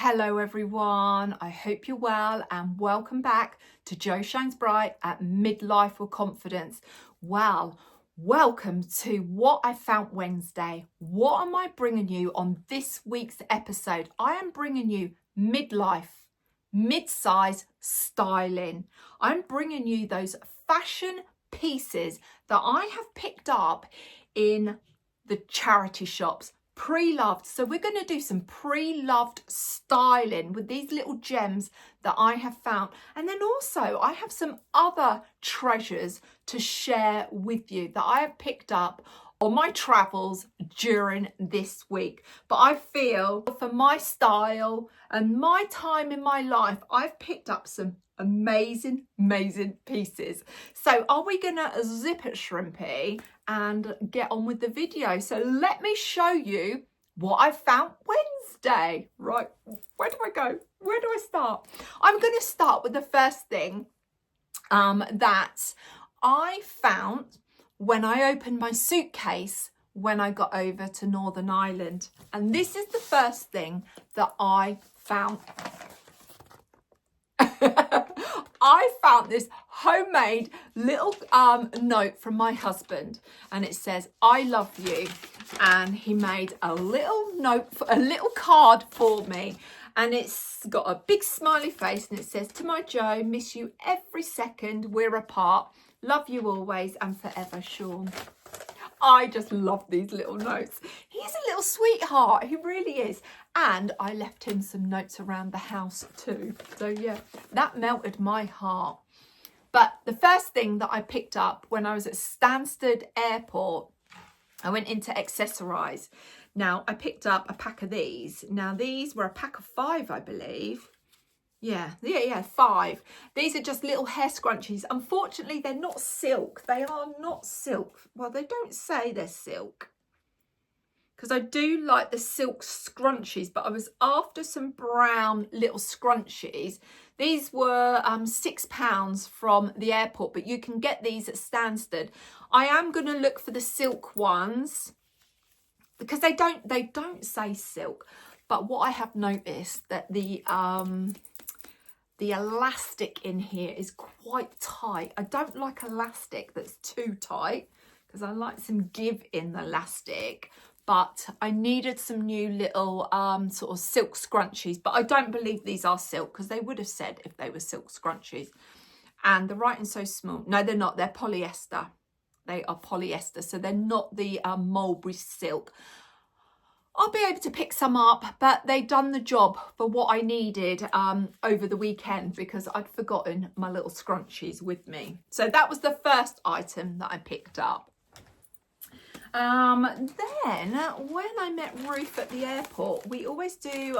Hello everyone, I hope you're well and welcome back to Jo Shines Bright at Midlife with Confidence. Well, welcome to What I Found Wednesday. What am I bringing you on this week's episode? I am bringing you midlife, mid-size styling. I'm bringing you those fashion pieces that I have picked up in the charity shops. Pre-loved. So we're going to do some pre-loved styling with these little gems that I have found. And then also I have some other treasures to share with you that I have picked up on my travels during this week. But I feel for my style and my time in my life, I've picked up some amazing pieces. So are we gonna zip it shrimpy and get on with the video? So let me show you what I found Wednesday. Right, where do I go? Where do I start? I'm gonna start with the first thing that I found when I opened my suitcase when I got over to Northern Ireland. And this is the first thing that I found. I found this homemade little note from my husband, and it says, "I love you." And he made a little note, a little card for me, and it's got a big smiley face, and it says, "To my Jo, miss you every second we're apart. Love you always and forever, Sean." I just love these little notes. He's a little sweetheart, he really is. And I left him some notes around the house too. So yeah, that melted my heart. But the first thing that I picked up when I was at Stansted Airport, I went into accessorize. Now I picked up a pack of these. Now these were a pack of 5, I believe. Yeah, 5. These are just little hair scrunchies. Unfortunately, they're not silk. They are not silk. Well, they don't say they're silk, because I do like the silk scrunchies, but I was after some brown little scrunchies. These were £6 from the airport, but you can get these at Stansted. I am going to look for the silk ones because they don't say silk. But what I have noticed that the elastic in here is quite tight. I don't like elastic that's too tight because I like some give in the elastic. But I needed some new little sort of silk scrunchies. But I don't believe these are silk, because they would have said if they were silk scrunchies. And the writing's so small. No, they're not. They're polyester. They are polyester. So they're not the mulberry silk. I'll be able to pick some up, but they've done the job for what I needed over the weekend, because I'd forgotten my little scrunchies with me. So that was the first item that I picked up. Then when I met Ruth at the airport, we always do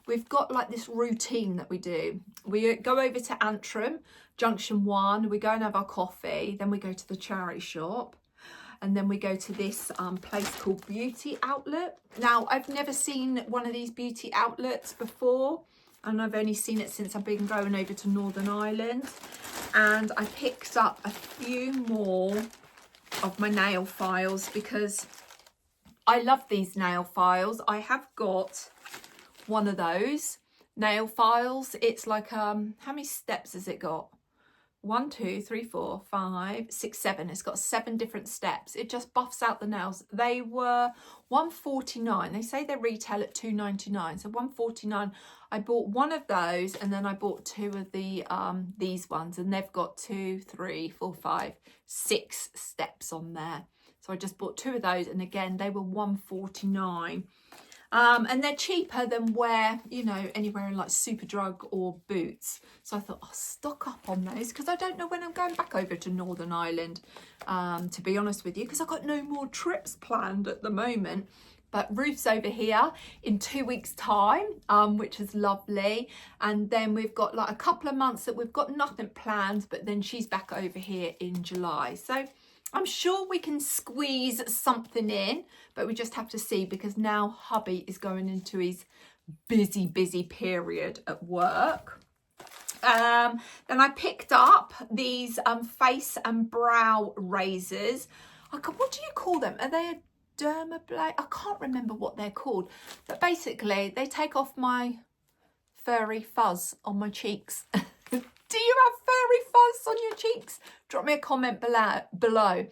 we've got like this routine that we do. We go over to Antrim, Junction 1, we go and have our coffee, then we go to the charity shop. And then we go to this place called Beauty Outlet. Now, I've never seen one of these beauty outlets before. And I've only seen it since I've been going over to Northern Ireland. And I picked up a few more of my nail files because I love these nail files. I have got one of those nail files. It's like, how many steps has it got? 1, 2, 3, 4, 5, 6, 7. It's got 7 different steps. It just buffs out the nails. They were £1.49. They say they retail at £2.99. So £1.49. I bought one of those, and then I bought 2 of the these ones, and they've got 2, 3, 4, 5, 6 steps on there. So I just bought 2 of those, and again they were £1.49. And they're cheaper than anywhere in like Superdrug or Boots. So I thought I'll stock up on those, because I don't know when I'm going back over to Northern Ireland, to be honest with you, because I've got no more trips planned at the moment. But Ruth's over here in 2 weeks' time, which is lovely. And then we've got like a couple of months that we've got nothing planned, but then she's back over here in July. So I'm sure we can squeeze something in, but we just have to see, because now hubby is going into his busy period at work. Then I picked up these face and brow razors. What do you call them? Are they a dermablade? I can't remember what they're called, but basically they take off my furry fuzz on my cheeks? Do you have furry fuzz on your cheeks? Drop me a comment below.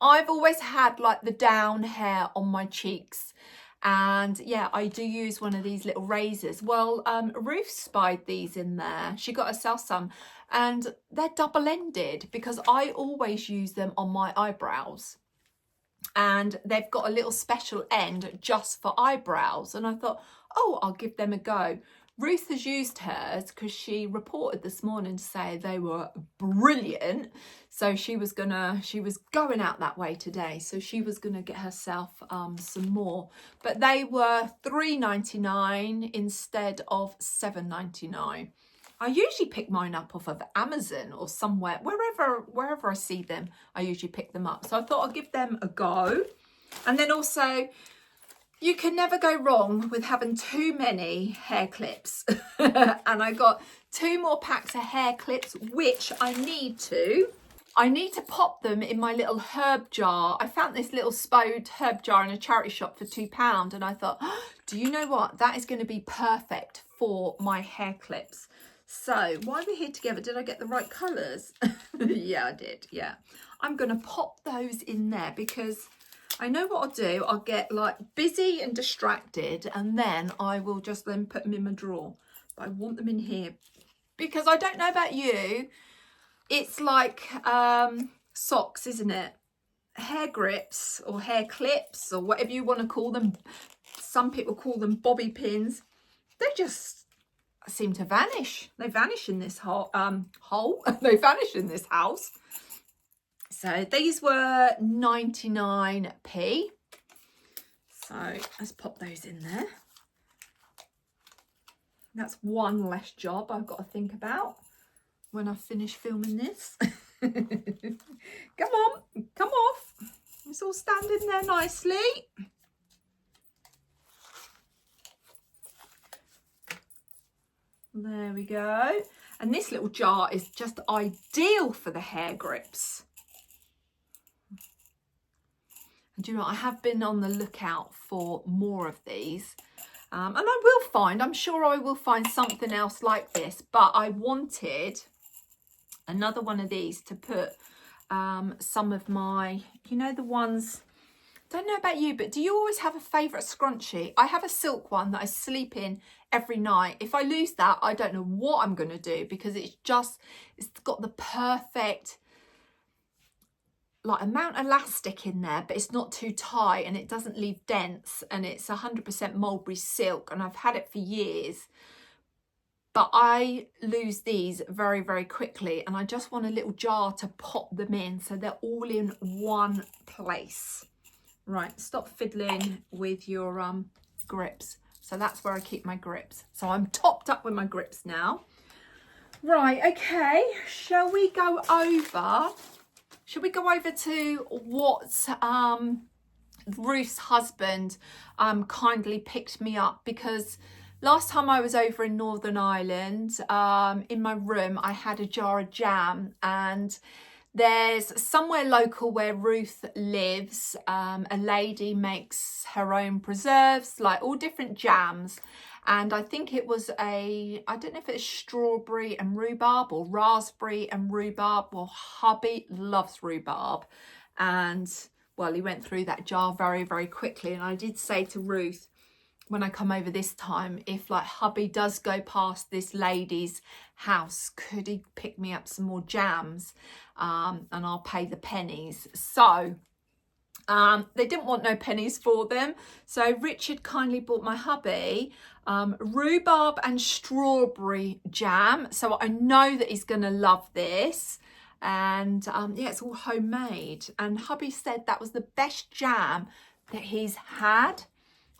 I've always had like the down hair on my cheeks. And yeah, I do use one of these little razors. Well, Ruth spied these in there. She got herself some. And they're double-ended because I always use them on my eyebrows. And they've got a little special end just for eyebrows. And I thought, oh, I'll give them a go. Ruth has used hers because she reported this morning to say they were brilliant. So she was going out that way today. So she was going to get herself some more. But they were $3.99 instead of $7.99. I usually pick mine up off of Amazon or somewhere, wherever I see them, I usually pick them up. So I thought I'd give them a go. And then also, you can never go wrong with having too many hair clips. And I got 2 more packs of hair clips, which I need to pop them in my little herb jar. I found this little spode herb jar in a charity shop for £2. And I thought, oh, do you know what? That is going to be perfect for my hair clips. So while we're here together, did I get the right colours? Yeah, I did. Yeah. I'm going to pop those in there because I know what I'll do. I'll get like busy and distracted and then I will just then put them in my drawer. But I want them in here because I don't know about you. It's like socks, isn't it? Hair grips or hair clips or whatever you want to call them. Some people call them bobby pins. They just seem to vanish. They vanish in this hole. They vanish in this house. So these were 99p. So let's pop those in there. That's one less job I've got to think about when I finish filming this. Come on, come off. It's all standing there nicely. There we go. And this little jar is just ideal for the hair grips. And you know, I have been on the lookout for more of these. And I will find, I'm sure I will find something else like this. But I wanted another one of these to put some of my, you know, the ones, don't know about you, but do you always have a favourite scrunchie? I have a silk one that I sleep in every night. If I lose that, I don't know what I'm going to do because it's got the perfect like amount of elastic in there, but it's not too tight and it doesn't leave dents, and it's 100% mulberry silk and I've had it for years. But I lose these very, very quickly and I just want a little jar to pop them in so they're all in one place. Right, stop fiddling with your grips. So that's where I keep my grips. So I'm topped up with my grips now. Right, okay, shall we go over to what Ruth's husband kindly picked me up, because last time I was over in Northern Ireland, in my room, I had a jar of jam, and there's somewhere local where Ruth lives, a lady makes her own preserves, like all different jams. And I think it was I don't know if it's strawberry and rhubarb or raspberry and rhubarb. Well, hubby loves rhubarb. And well, he went through that jar very, very quickly. And I did say to Ruth, when I come over this time, if like hubby does go past this lady's house, could he pick me up some more jams? And I'll pay the pennies. So they didn't want no pennies for them. So Richard kindly bought my hubby rhubarb and strawberry jam. So I know that he's going to love this. And yeah, it's all homemade. And hubby said that was the best jam that he's had.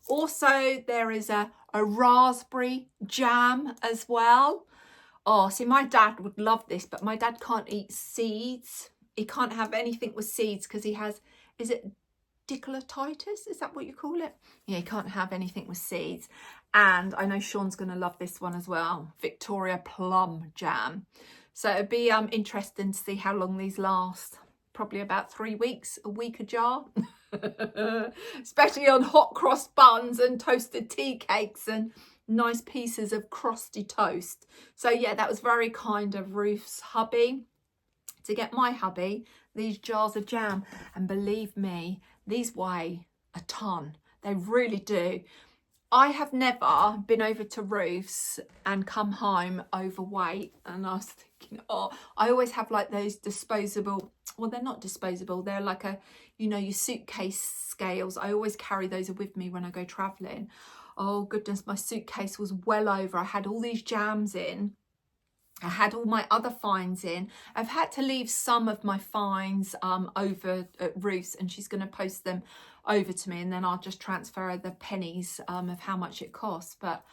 Also, there is a raspberry jam as well. Oh, see, my dad would love this, but my dad can't eat seeds. He can't have anything with seeds because he has, is it dicotitis? Is that what you call it? Yeah, he can't have anything with seeds. And I know Sean's going to love this one as well, Victoria plum jam. So it'd be interesting to see how long these last. Probably about 3 weeks, a week a jar. Especially on hot cross buns and toasted tea cakes and nice pieces of crusty toast. So yeah, that was very kind of Ruth's hubby to get my hubby these jars of jam. And believe me, these weigh a ton. They really do. I have never been over to Ruth's and come home overweight. And I was thinking, oh, I always have like those disposable, well, they're not disposable. They're like a, you know, your suitcase scales. I always carry those with me when I go traveling. Oh goodness, my suitcase was well over. I had all these jams in. I had all my other finds in. I've had to leave some of my finds over at Ruth's, and she's going to post them over to me, and then I'll just transfer the pennies of how much it costs. But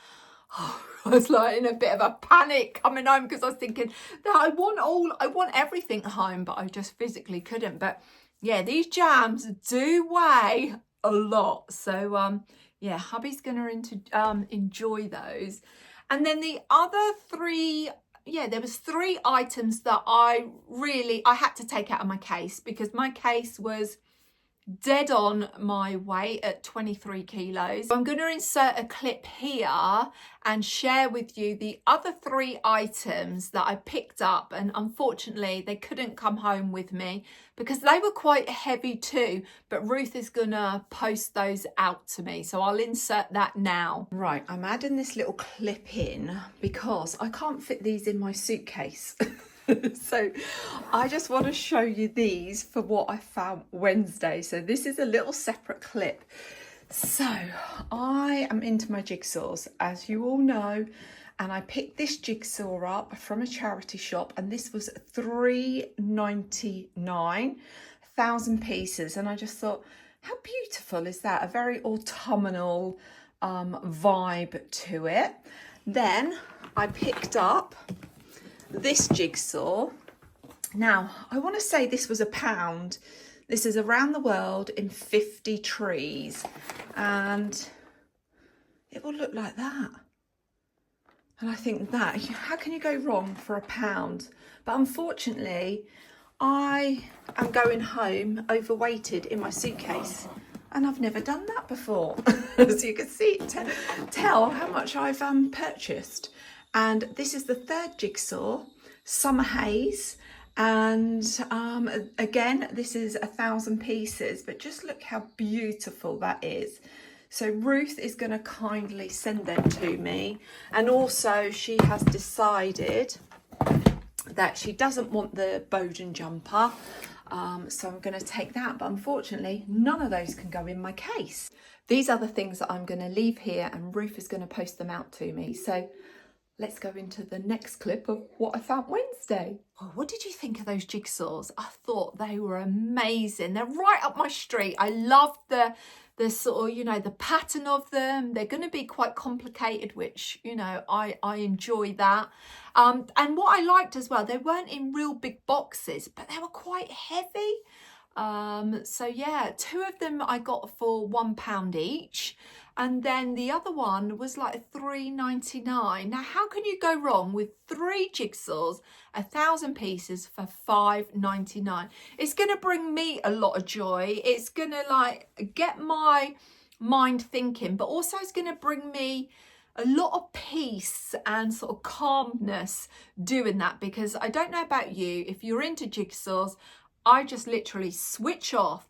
oh, I was like in a bit of a panic coming home because I was thinking that I want everything home, but I just physically couldn't. But yeah, these jams do weigh a lot. So yeah, hubby's going to enjoy those. And then the other three, yeah, there was 3 items that I had to take out of my case because my case was dead on my weight at 23 kilos. I'm going to insert a clip here and share with you the other 3 items that I picked up, and unfortunately they couldn't come home with me because they were quite heavy too, but Ruth is gonna post those out to me, so I'll insert that now. Right, I'm adding this little clip in because I can't fit these in my suitcase. So I just want to show you these for what I found Wednesday. So this is a little separate clip. So I am into my jigsaws, as you all know, and I picked this jigsaw up from a charity shop, and this was $3.99, 1,000 pieces. And I just thought, how beautiful is that? A very autumnal vibe to it. Then I picked up this jigsaw. Now, I want to say this was £1. This is around the world in 50 trees, and it will look like that. And I think that, how can you go wrong for £1? But unfortunately, I am going home overweighted in my suitcase, and I've never done that before. As you can see, tell how much I've purchased. And this is the 3rd jigsaw, Summer Haze. And again, this is 1,000 pieces, but just look how beautiful that is. So Ruth is going to kindly send them to me. And also she has decided that she doesn't want the Bowden jumper. So I'm going to take that, but unfortunately none of those can go in my case. These are the things that I'm going to leave here, and Ruth is going to post them out to me. So let's go into the next clip of what I found Wednesday. Oh, what did you think of those jigsaws? I thought they were amazing. They're right up my street. I love the sort of, you know, the pattern of them. They're going to be quite complicated, which, you know, I enjoy that. And what I liked as well, they weren't in real big boxes, but they were quite heavy. So yeah, 2 of them I got for £1 each, and then the other one was like $3.99. Now, how can you go wrong with 3 jigsaws, 1,000 pieces for $5.99? It's going to bring me a lot of joy. It's going to like get my mind thinking, but also it's going to bring me a lot of peace and sort of calmness doing that, because I don't know about you, if you're into jigsaws, I just literally switch off.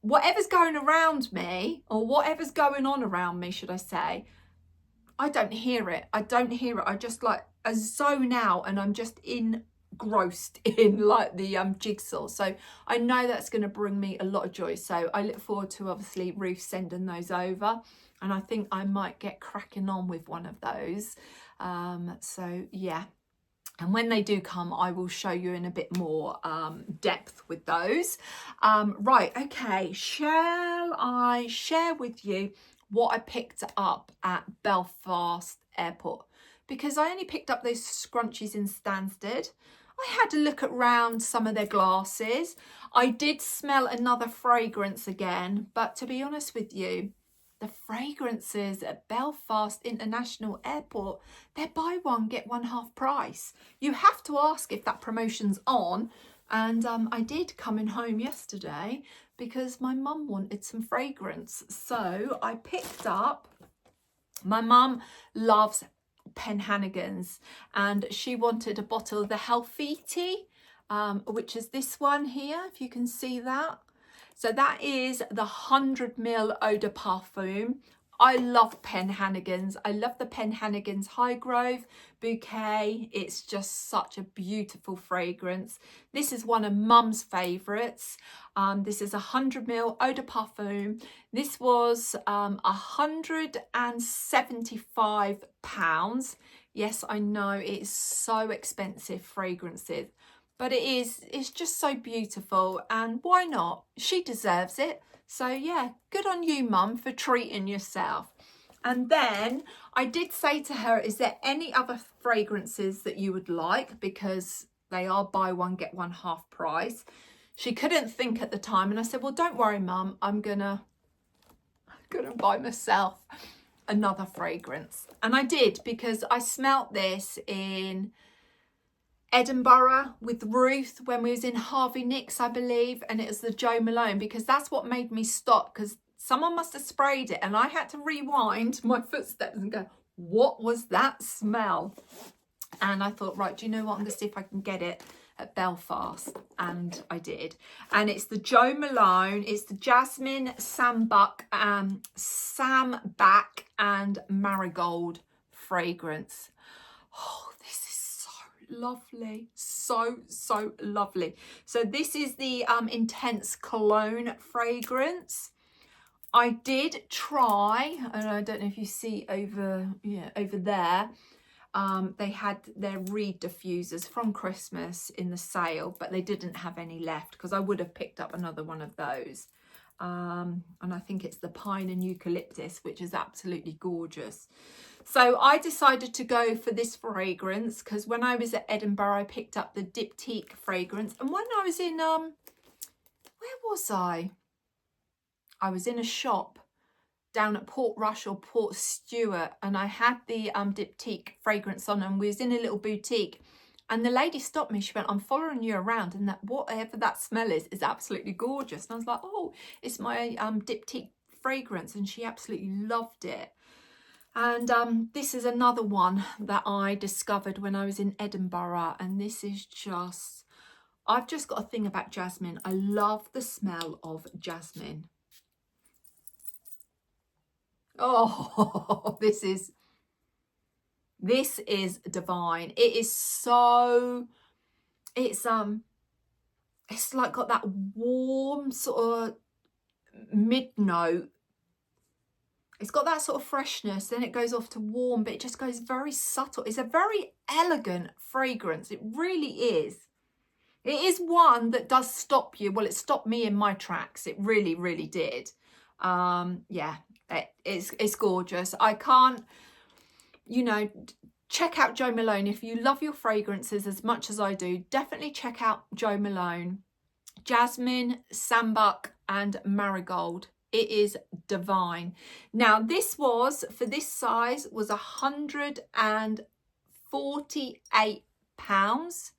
Whatever's going around me, or whatever's going on around me, should I say, I don't hear it. I don't hear it. I just like a zone out, and I'm just engrossed in like the jigsaw. So I know that's going to bring me a lot of joy. So I look forward to obviously Ruth sending those over, and I think I might get cracking on with one of those. So yeah. And when they do come, I will show you in a bit more depth with those. Right, okay, shall I share with you what I picked up at Belfast Airport? Because I only picked up those scrunchies in Stansted. I had a look around some of their glasses. I did smell another fragrance again, but to be honest with you, the fragrances at Belfast International Airport, they're buy one, get one half price. You have to ask if that promotion's on. And I did coming home yesterday because my mum wanted some fragrance. So I picked up My mum loves Penhanigens, and she wanted a bottle of the Helfiti, which is this one here, if you can see that. So that is the 100ml eau de parfum. I love Penhanigens. I love the Penhanigens Highgrove bouquet. It's just such a beautiful fragrance. This is one of Mum's favourites. This is 100ml eau de parfum. This was £175. Yes, I know it's so expensive fragrances, but it's just so beautiful, and why not? She deserves it. So yeah, good on you, Mum, for treating yourself. And then I did say to her, is there any other fragrances that you would like? Because they are buy one, get one half price. She couldn't think at the time. And I said, well, don't worry, Mum. I'm gonna buy myself another fragrance. And I did, because I smelt this in Edinburgh with Ruth when we was in Harvey Nicks, I believe, and it was the Jo Malone, because that's what made me stop, because someone must have sprayed it and I had to rewind my footsteps and go, what was that smell? And I thought, right, do you know what, I'm going to see if I can get it at Belfast, and I did. And it's the Jo Malone, it's the Jasmine, Sambac and Marigold fragrance. Oh, this is lovely, so lovely. So this is the Intense Cologne fragrance. I did try, and I don't know if you see over there, they had their reed diffusers from Christmas in the sale, but they didn't have any left, because I would have picked up another one of those. And I think it's the Pine and Eucalyptus, which is absolutely gorgeous. So I decided to go for this fragrance, because when I was at Edinburgh, I picked up the Diptyque fragrance. And when I was in, where was I? I was in a shop down at Port Rush or Port Stewart, and I had the Diptyque fragrance on, and we was in a little boutique. And the lady stopped me. She went, I'm following you around, and that whatever that smell is absolutely gorgeous. And I was like, oh, it's my Diptyque fragrance. And she absolutely loved it. And this is another one that I discovered when I was in Edinburgh. And this is just, I've just got a thing about jasmine. I love the smell of jasmine. Oh, this is divine. It is so, it's like got that warm sort of mid note. It's got that sort of freshness, then it goes off to warm, but it just goes very subtle. It's a very elegant fragrance. It really is. It is one that does stop you. Well, it stopped me in my tracks. It really, really did. Yeah, it's gorgeous. I can't, you know, check out Jo Malone. If you love your fragrances as much as I do, definitely check out Jo Malone. Jasmine, Sambac and Marigold. It is divine. Now, this was, for this size, was £148.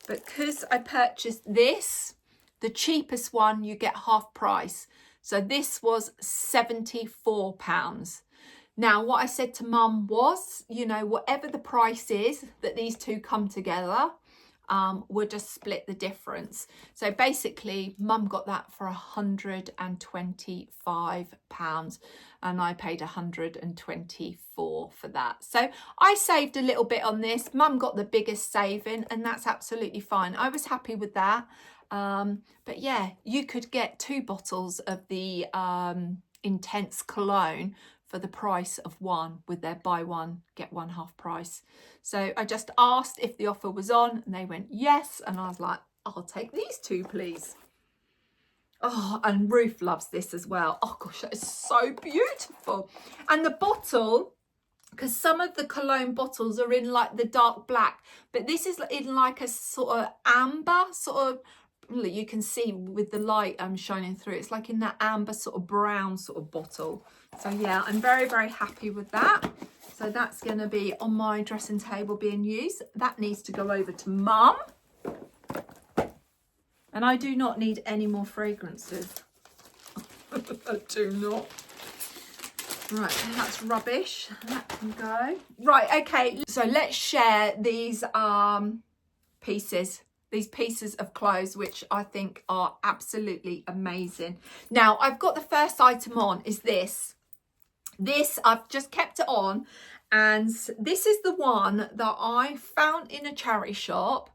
Because I purchased this, the cheapest one, you get half price. So this was £74. Now, what I said to Mum was, you know, whatever the price is that these two come together, we'll just split the difference. So basically, Mum got that for £125 and I paid £124 for that. So I saved a little bit on this. Mum got the biggest saving, and that's absolutely fine. I was happy with that. But yeah, you could get 2 bottles of the Intense Cologne for the price of one, with their buy one, get one half price. So I just asked if the offer was on, and they went yes. And I was like, I'll take these 2, please. Oh, and Ruth loves this as well. Oh gosh, that is so beautiful. And the bottle, because some of the cologne bottles are in like the dark black, but this is in like a sort of amber, sort of, you can see with the light shining through, it's like in that amber sort of brown sort of bottle. So yeah, I'm very, very happy with that. So that's going to be on my dressing table being used. That needs to go over to Mum. And I do not need any more fragrances. I do not. Right, that's rubbish. That can go. Right, okay. So let's share these pieces. These pieces of clothes, which I think are absolutely amazing. Now, I've got the first item on is this. This, I've just kept it on. And this is the one that I found in a charity shop,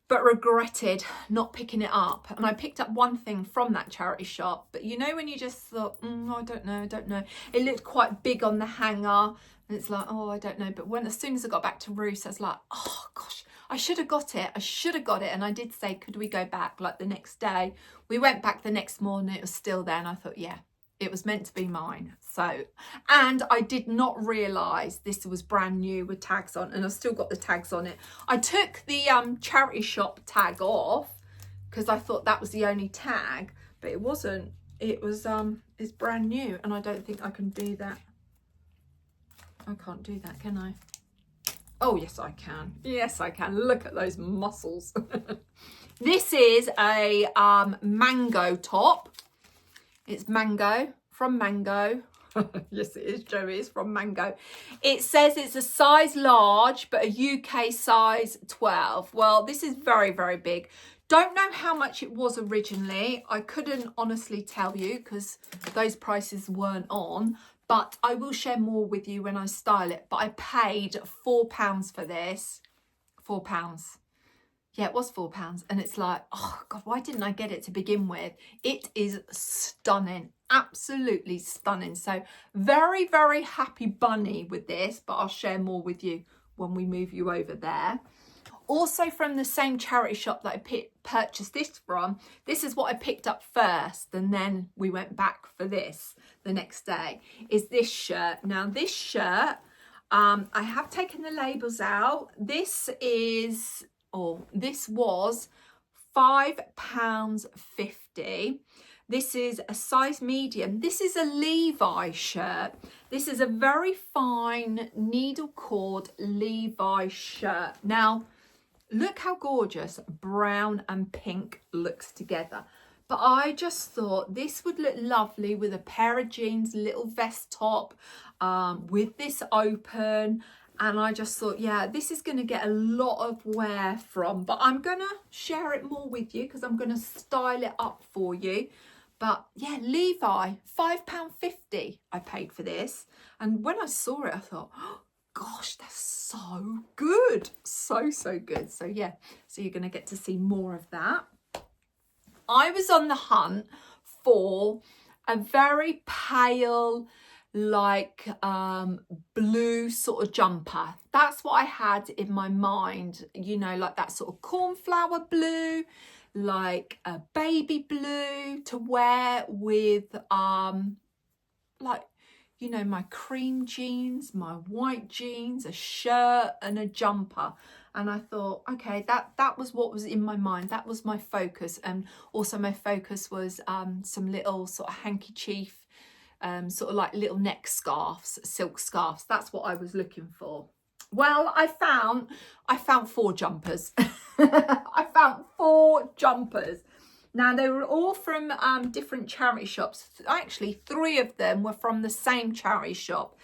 but regretted not picking it up. And I picked up one thing from that charity shop, but you know when you just thought, I don't know. It looked quite big on the hanger, and it's like, oh, I don't know. But as soon as I got back to Roos, I was like, oh gosh, I should have got it. And I did say, could we go back like the next day? We went back the next morning, it was still there, and I thought, yeah, it was meant to be mine. So, and I did not realise this was brand new with tags on, and I've still got the tags on it. I took the charity shop tag off because I thought that was the only tag, but it wasn't. It was it's brand new, and I don't think I can do that. I can't do that, can I? Oh yes, I can. Yes, I can. Look at those muscles. This is a mango top. It's Mango, from Mango. Yes, it is, Joey, it's from Mango. It says it's a size large, but a UK size 12. Well, this is very, very big. Don't know how much it was originally. I couldn't honestly tell you because those prices weren't on, but I will share more with you when I style it. But I paid £4 for this. £4. Yeah, it was £4. And it's like, oh God, why didn't I get it to begin with? It is stunning, absolutely stunning. So very, very happy bunny with this, but I'll share more with you when we move you over there. Also from the same charity shop that I purchased this from, this is what I picked up first, and then we went back for this the next day, is this shirt. Now this shirt, I have taken the labels out. This was £5.50. This is a size medium. This is a Levi shirt. This is a very fine needle cord Levi shirt. Now, look how gorgeous brown and pink looks together. But I just thought this would look lovely with a pair of jeans, little vest top, with this open. And I just thought, yeah, this is going to get a lot of wear from. But I'm going to share it more with you because I'm going to style it up for you. But yeah, Levi, £5.50 I paid for this. And when I saw it, I thought, oh, gosh, that's so good. So good. So yeah, so you're going to get to see more of that. I was on the hunt for a very pale, like blue sort of jumper. That's what I had in my mind, you know, like that sort of cornflower blue, like a baby blue to wear with like, you know, my cream jeans, my white jeans, a shirt and a jumper. And I thought, okay, that was what was in my mind. That was my focus. And also my focus was some little sort of handkerchief, sort of like little neck scarves, silk scarves. That's what I was looking for. Well, I found 4 jumpers. I found 4 jumpers. Now, they were all from different charity shops. Actually, 3 of them were from the same charity shop.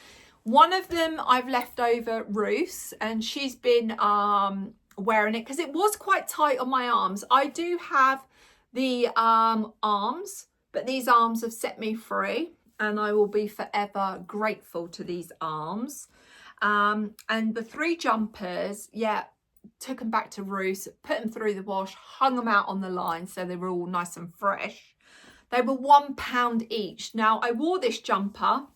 One of them I've left over Roos, and she's been wearing it because it was quite tight on my arms. I do have the arms, but these arms have set me free, and I will be forever grateful to these arms. And the 3 jumpers, yeah, took them back to Roos, put them through the wash, hung them out on the line so they were all nice and fresh. They were £1 each. Now, I wore this jumper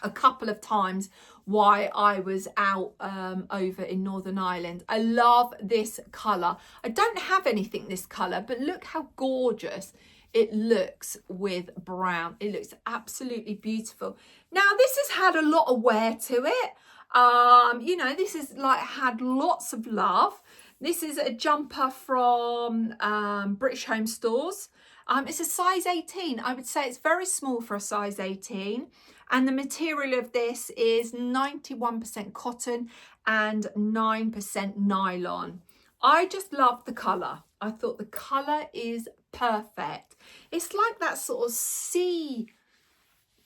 a couple of times while I was out over in Northern Ireland. I love this colour. I don't have anything this colour, but look how gorgeous it looks with brown. It looks absolutely beautiful. Now, this has had a lot of wear to it. You know, this is like had lots of love. This is a jumper from British Home Stores. It's a size 18. I would say it's very small for a size 18. And the material of this is 91% cotton and 9% nylon. I just love the colour. I thought the colour is perfect. It's like that sort of sea,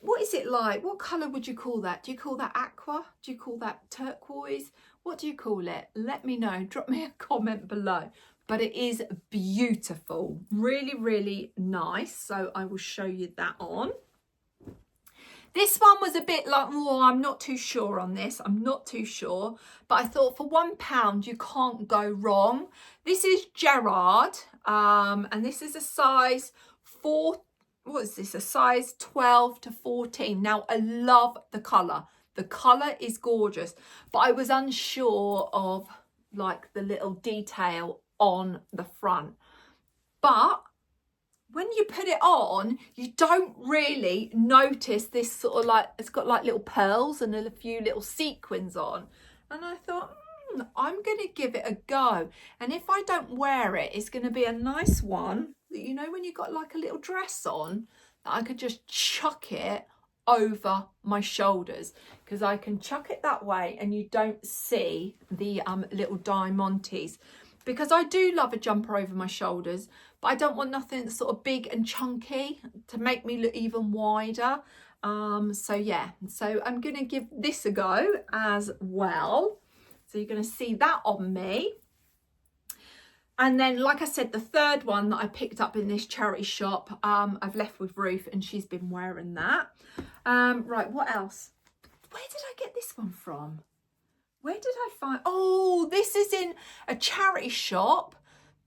what is it like? What colour would you call that? Do you call that aqua? Do you call that turquoise? What do you call it? Let me know. Drop me a comment below. But it is beautiful. Really, really nice. So I will show you that on. This one was a bit like, oh, I'm not too sure on this. I'm not too sure. But I thought for £1, you can't go wrong. This is Gerard. And this is a size 4. What is this? A size 12 to 14. Now, I love the colour. The colour is gorgeous. But I was unsure of like the little detail on the front. But when you put it on, you don't really notice this sort of like, it's got like little pearls and a few little sequins on. And I thought, I'm going to give it a go. And if I don't wear it, it's going to be a nice one that, you know, when you've got like a little dress on, that I could just chuck it over my shoulders, because I can chuck it that way and you don't see the little diamantes. Because I do love a jumper over my shoulders, but I don't want nothing that's sort of big and chunky to make me look even wider. So yeah, so I'm going to give this a go as well. So you're going to see that on me. And then, like I said, the third one that I picked up in this charity shop, I've left with Ruth and she's been wearing that. Right, what else? Where did I get this one from? Where did I find? Oh, this is in a charity shop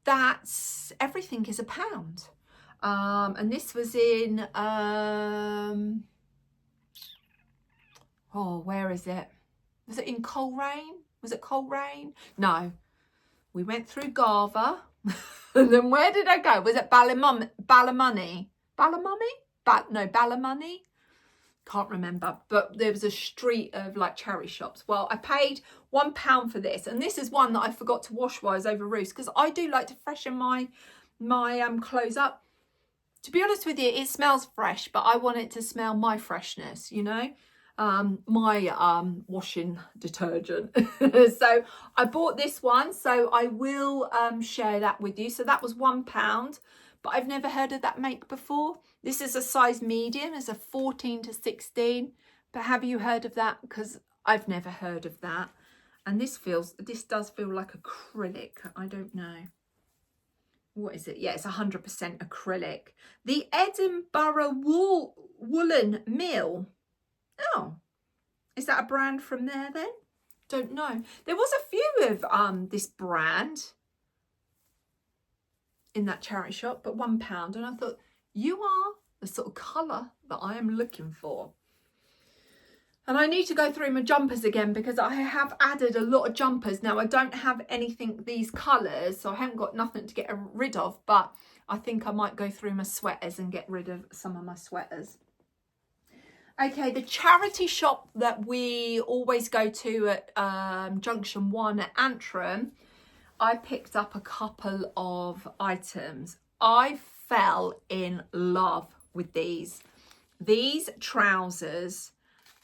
that's everything is £1. And this was in, oh, where is it? Was it in Coleraine? Was it Coleraine? No. We went through Garva. And then where did I go? Was it Ballymoney? Ballymoney? Can't remember. But there was a street of like charity shops. Well, I paid £1 for this. And this is one that I forgot to wash while I was over Ruth, because I do like to freshen my clothes up. To be honest with you, it smells fresh, but I want it to smell my freshness, you know. My washing detergent. So I bought this one, so I will share that with you. So that was £1, but I've never heard of that make before. This is a size medium, it's a 14 to 16, but have you heard of that? Because I've never heard of that. And this does feel like acrylic. I don't know. What is it? Yeah, it's 100% acrylic. The Edinburgh Woolen Mill. Oh, is that a brand from there then? Don't know. There was a few of this brand in that charity shop, but £1. And I thought, you are the sort of colour that I am looking for. And I need to go through my jumpers again, because I have added a lot of jumpers. Now, I don't have anything these colours, so I haven't got nothing to get rid of, but I think I might go through my sweaters and get rid of some of my sweaters. Okay, the charity shop that we always go to at Junction 1 at Antrim, I picked up a couple of items. I fell in love with these. These trousers,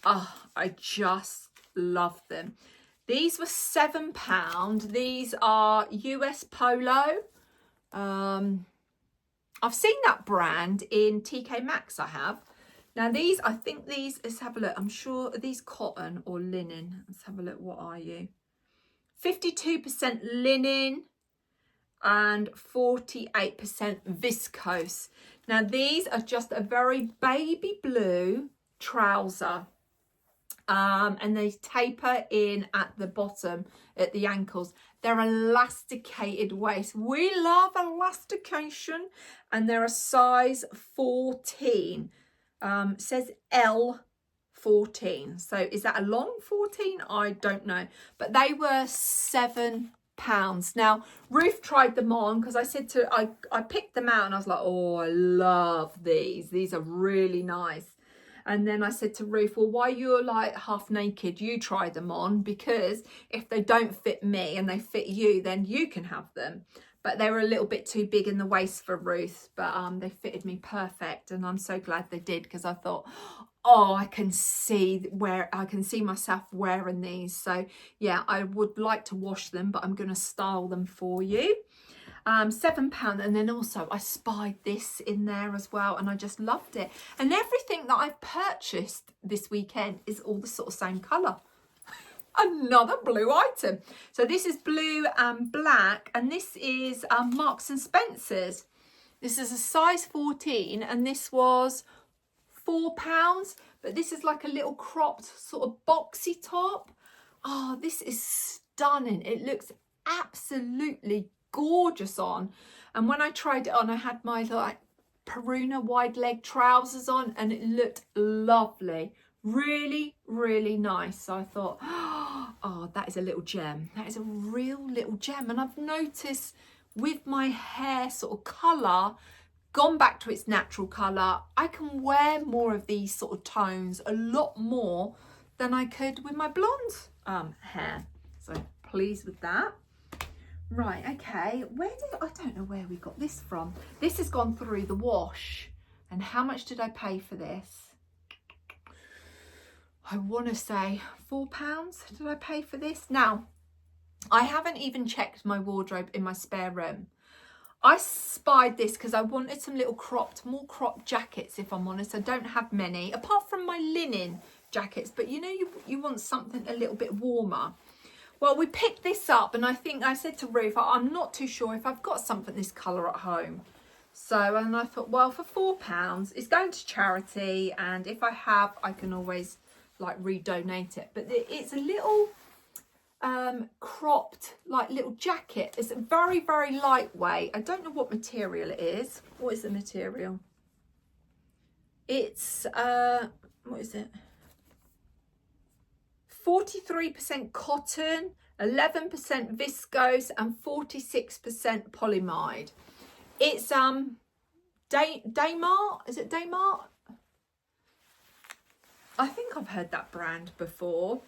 oh, I just love them. These were £7. These are US Polo. I've seen that brand in TK Maxx, I have. Now these, I think these, let's have a look. I'm sure, are these cotton or linen? Let's have a look. What are you? 52% linen and 48% viscose. Now these are just a very baby blue trouser. And they taper in at the bottom, at the ankles. They're elasticated waist. We love elastication. And they're a size 14. Says L14. So is that a long 14? I don't know. But they were £7. Now, Ruth tried them on, because I said to, I picked them out and I was like, oh, I love these. These are really nice. And then I said to Ruth, well, why you're like half naked, you try them on, because if they don't fit me and they fit you, then you can have them. But they were a little bit too big in the waist for Ruth, but they fitted me perfect. And I'm so glad they did, because I thought, oh, I can see myself wearing these. So yeah, I would like to wash them, but I'm going to style them for you. £7. And then also I spied this in there as well, and I just loved it. And everything that I've purchased this weekend is all the sort of same colour. Another blue item. So this is blue and black, and this is Marks and Spencer's. This is a size 14, and this was £4, but this is like a little cropped sort of boxy top. Oh, this is stunning. It looks absolutely gorgeous on. And when I tried it on, I had my like Peruna wide leg trousers on, and it looked lovely. Really, really nice. So I thought, oh, that is a little gem. That is a real little gem. And I've noticed with my hair sort of colour, gone back to its natural colour, I can wear more of these sort of tones, a lot more than I could with my blonde hair. So pleased with that. Right, okay, I don't know where we got this from. This has gone through the wash. And how much did I pay for this? I want to say £4 did I pay for this? Now, I haven't even checked my wardrobe in my spare room. I spied this because I wanted some little more cropped jackets, if I'm honest. I don't have many, apart from my linen jackets. But you know, you want something a little bit warmer. Well, we picked this up, and I think I said to Ruth, I'm not too sure if I've got something this colour at home. So, and I thought, well, for £4, it's going to charity, and if I have, I can always like redonate it. But it's a little cropped like little jacket. It's very, very lightweight. I don't know what material it is. What is the material? It's what is it? 43% cotton, 11% viscose, and 46% polyamide. It's Daymart. Is it Daymart? I think I've heard that brand before.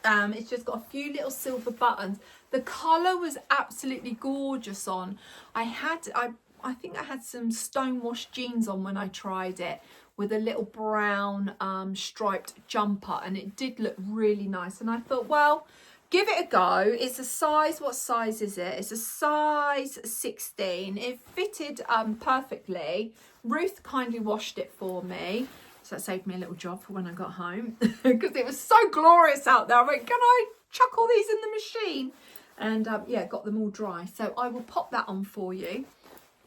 It's just got a few little silver buttons. The colour was absolutely gorgeous on. I think I had some stonewashed jeans on when I tried it, with a little brown striped jumper, and it did look really nice. And I thought, well, give it a go. It's a size, what size is it? It's a size 16. It fitted perfectly. Ruth kindly washed it for me. So that saved me a little job for when I got home, because it was so glorious out there. I went, can I chuck all these in the machine? And yeah, got them all dry. So I will pop that on for you.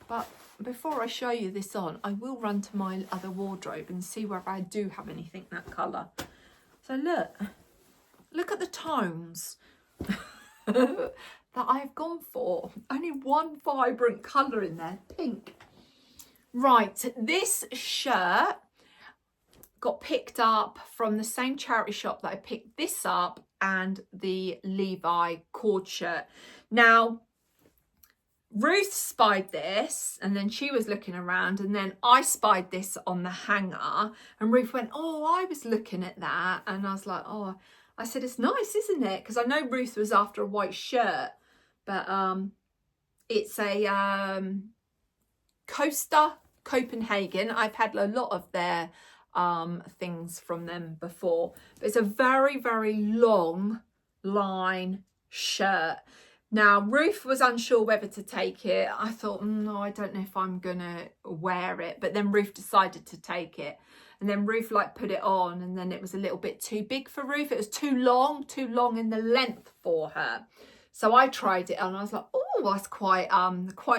But before I show you this on, I will run to my other wardrobe and see whether I do have anything that colour. So look at the tones that I've gone for. Only one vibrant colour in there, pink. Right, this shirt got picked up from the same charity shop that I picked this up, and the Levi cord shirt. Now, Ruth spied this, and then she was looking around, and then I spied this on the hanger, and Ruth went, oh, I was looking at that. And I was like, oh, I said, it's nice, isn't it? Because I know Ruth was after a white shirt, but it's a Coaster Copenhagen. I've had a lot of their things from them before, but it's a very, very long line shirt. Now, Ruth was unsure whether to take it. I thought, no, I don't know if I'm gonna wear it. But then Ruth decided to take it, and then Ruth like put it on, and then it was a little bit too big for Ruth. It was too long in the length for her. So I tried it on, and I was like, oh, that's quite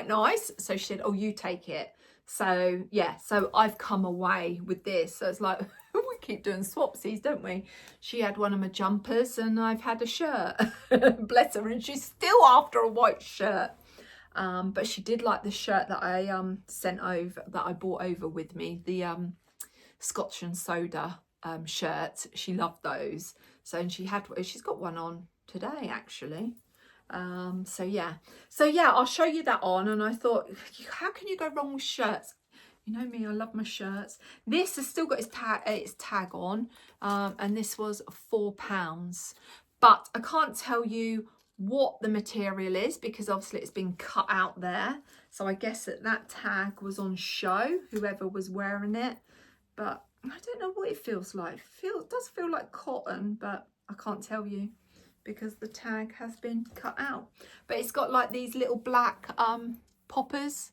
nice. So she said, oh, you take it. So yeah, so I've come away with this. So it's like, we keep doing swapsies, don't we? She had one of my jumpers, and I've had a shirt. Bless her, and she's still after a white shirt. But she did like the shirt that I sent over, that I brought over with me, the Scotch and Soda shirt. She loved those. So, and she's got one on today actually. So yeah, I'll show you that on. And I thought, how can you go wrong with shirts? You know me, I love my shirts. This has still got its tag on, and this was £4. But I can't tell you what the material is, because obviously it's been cut out there. So I guess that tag was on show, whoever was wearing it. But I don't know what it feels like. It does feel like cotton, but I can't tell you. because the tag has been cut out. But it's got like these little black poppers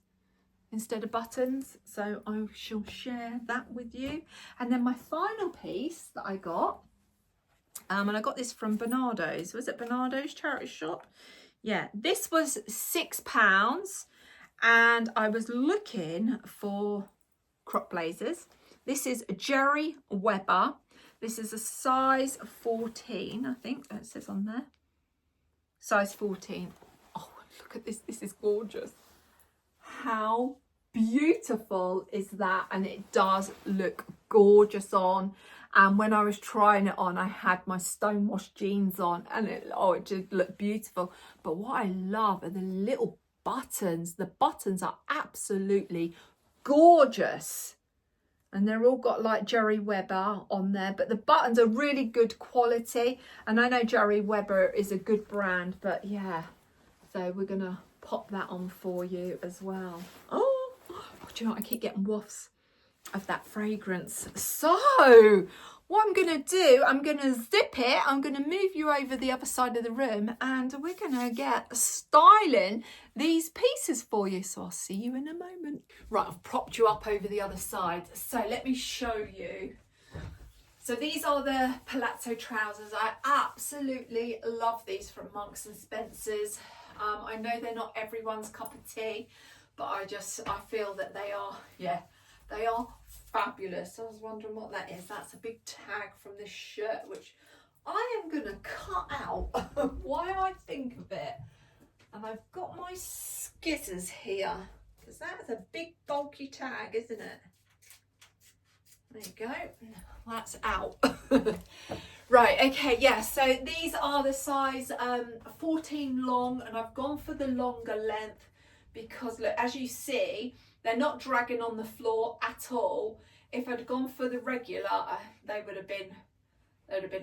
instead of buttons, so I shall share that with you. And then my final piece that I got, and I got this from Bernardo's. Was it Bernardo's charity shop? Yeah, this was £6, and I was looking for crop blazers. This is Jerry Weber. This is a size 14, I think it says on there. Size 14. Oh, look at this. This is gorgeous. How beautiful is that? And it does look gorgeous on. And when I was trying it on, I had my stonewashed jeans on, and it just looked beautiful. But what I love are the little buttons. The buttons are absolutely gorgeous. And they're all got like Jerry Weber on there, but the buttons are really good quality. And I know Jerry Weber is a good brand, but yeah. So we're going to pop that on for you as well. Oh, do you know what? I keep getting wafts of that fragrance. So what I'm going to do, I'm going to zip it. I'm going to move you over the other side of the room, and we're going to get styling these pieces for you. So I'll see you in a moment. Right, I've propped you up over the other side. So let me show you. So these are the palazzo trousers. I absolutely love these from Marks and Spencer's. I know they're not everyone's cup of tea, but I feel that they are, yeah, they are fabulous. I was wondering what that is. That's a big tag from this shirt, which I am going to cut out while I think of it. And I've got my skizzers here, because that's a big bulky tag, isn't it? There you go. That's out. Right, okay, yeah, so these are the size 14 long, and I've gone for the longer length because, look, as you see, they're not dragging on the floor at all. If I'd gone for the regular, they would have been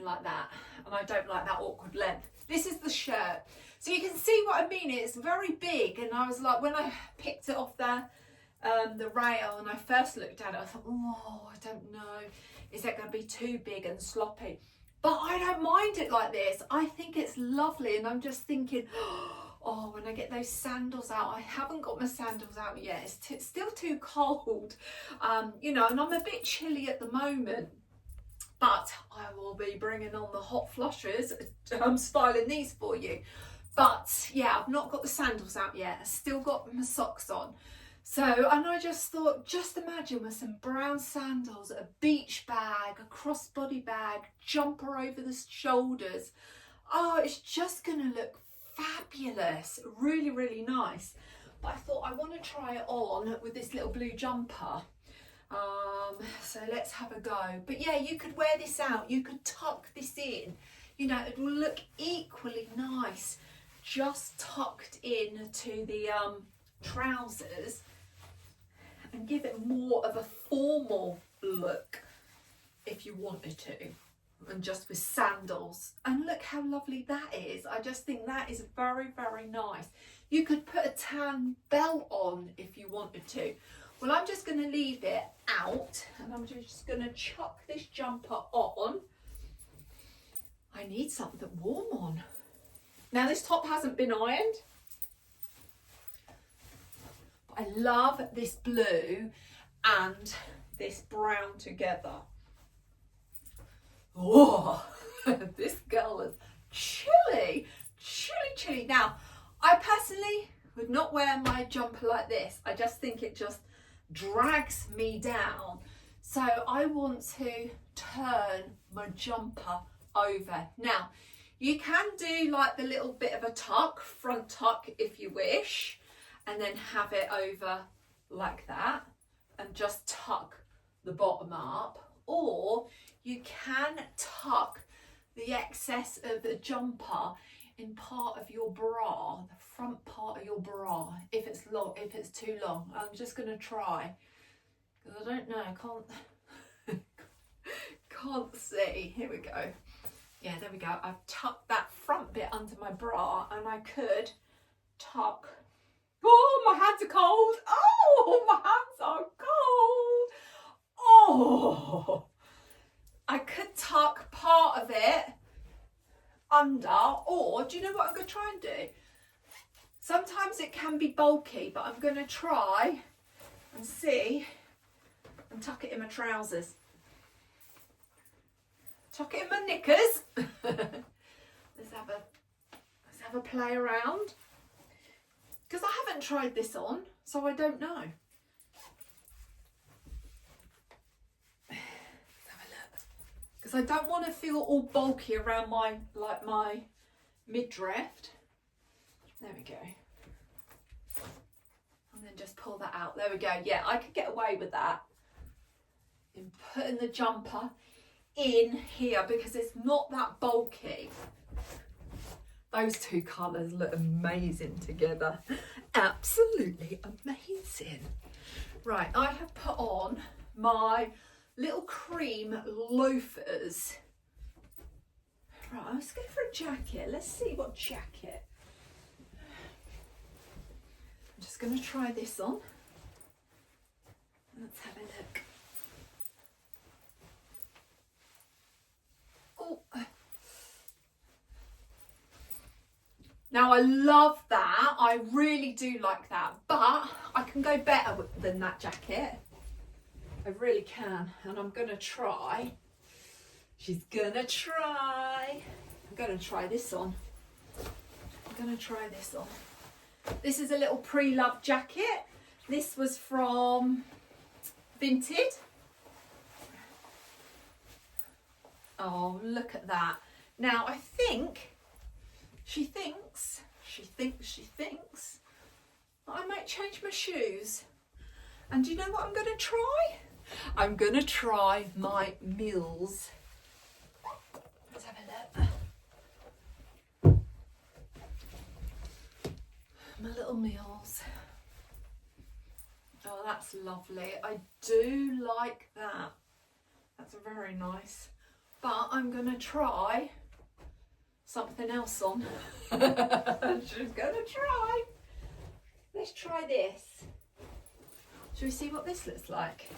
like that, and I don't like that awkward length. This is the shirt, so you can see what I mean. It's very big, and I was like, when I picked it off the rail and I first looked at it, I thought, oh, I don't know, is that going to be too big and sloppy? But I don't mind it like this. I think it's lovely, and I'm just thinking, oh, when I get those sandals out, I haven't got my sandals out yet. It's still too cold, you know, and I'm a bit chilly at the moment. But I will be bringing on the hot flushers. I'm styling these for you. But yeah, I've not got the sandals out yet. I've still got my socks on. So, and I just thought, just imagine with some brown sandals, a beach bag, a crossbody bag, jumper over the shoulders. Oh, it's just going to look fabulous. Really, really nice. But I thought I want to try it on with this little blue jumper. So let's have a go. But yeah, you could wear this out. You could tuck this in. You know, it will look equally nice just tucked in to the trousers, and give it more of a formal look if you wanted to, and just with sandals. And look how lovely that is. I just think that is very, very nice. You could put a tan belt on if you wanted to. Well, I'm just going to leave it out, and I'm just going to chuck this jumper on. I need something warm on. Now, this top hasn't been ironed. I love this blue and this brown together. Oh, this girl is chilly, chilly, chilly. Now, I personally would not wear my jumper like this. I just think it just drags me down. So I want to turn my jumper over. Now, you can do like the little bit of a tuck, front tuck if you wish, and then have it over like that and just tuck the bottom up. Or you can tuck the excess of the jumper in part of your bra, the front part of your bra, if it's long, if it's too long. I'm just going to try, because I don't know, I can't see. Here we go. Yeah, there we go. I've tucked that front bit under my bra, and I could tuck. Oh, my hands are cold. Oh, my hands are cold. Oh, I could tuck part of it under, or do you know what I'm going to try and do? Sometimes it can be bulky, but I'm going to try and see and tuck it in my trousers. Tuck it in my knickers. Let's have a play around. Because I haven't tried this on, so I don't know. Let's have a look. Because I don't want to feel all bulky around my midriff. There we go. And then just pull that out. There we go. Yeah, I could get away with that. In putting the jumper in here because it's not that bulky. Those two colours look amazing together. Absolutely amazing. Right, I have put on my little cream loafers. Right, let's go for a jacket. Let's see what jacket. I'm just going to try this on. Let's have a look. Oh. Now I love that, I really do like that, but I can go better than that jacket. I really can, and I'm gonna try. She's gonna try. I'm gonna try this on. This is a little pre-loved jacket. This was from Vinted. Oh, look at that. Now I think she thinks that I might change my shoes. And do you know what I'm going to try? I'm going to try my mules. Let's have a look. My little mules. Oh, that's lovely. I do like that. That's very nice. But I'm going to try something else on. She's gonna try. Let's try this. Shall we see what this looks like?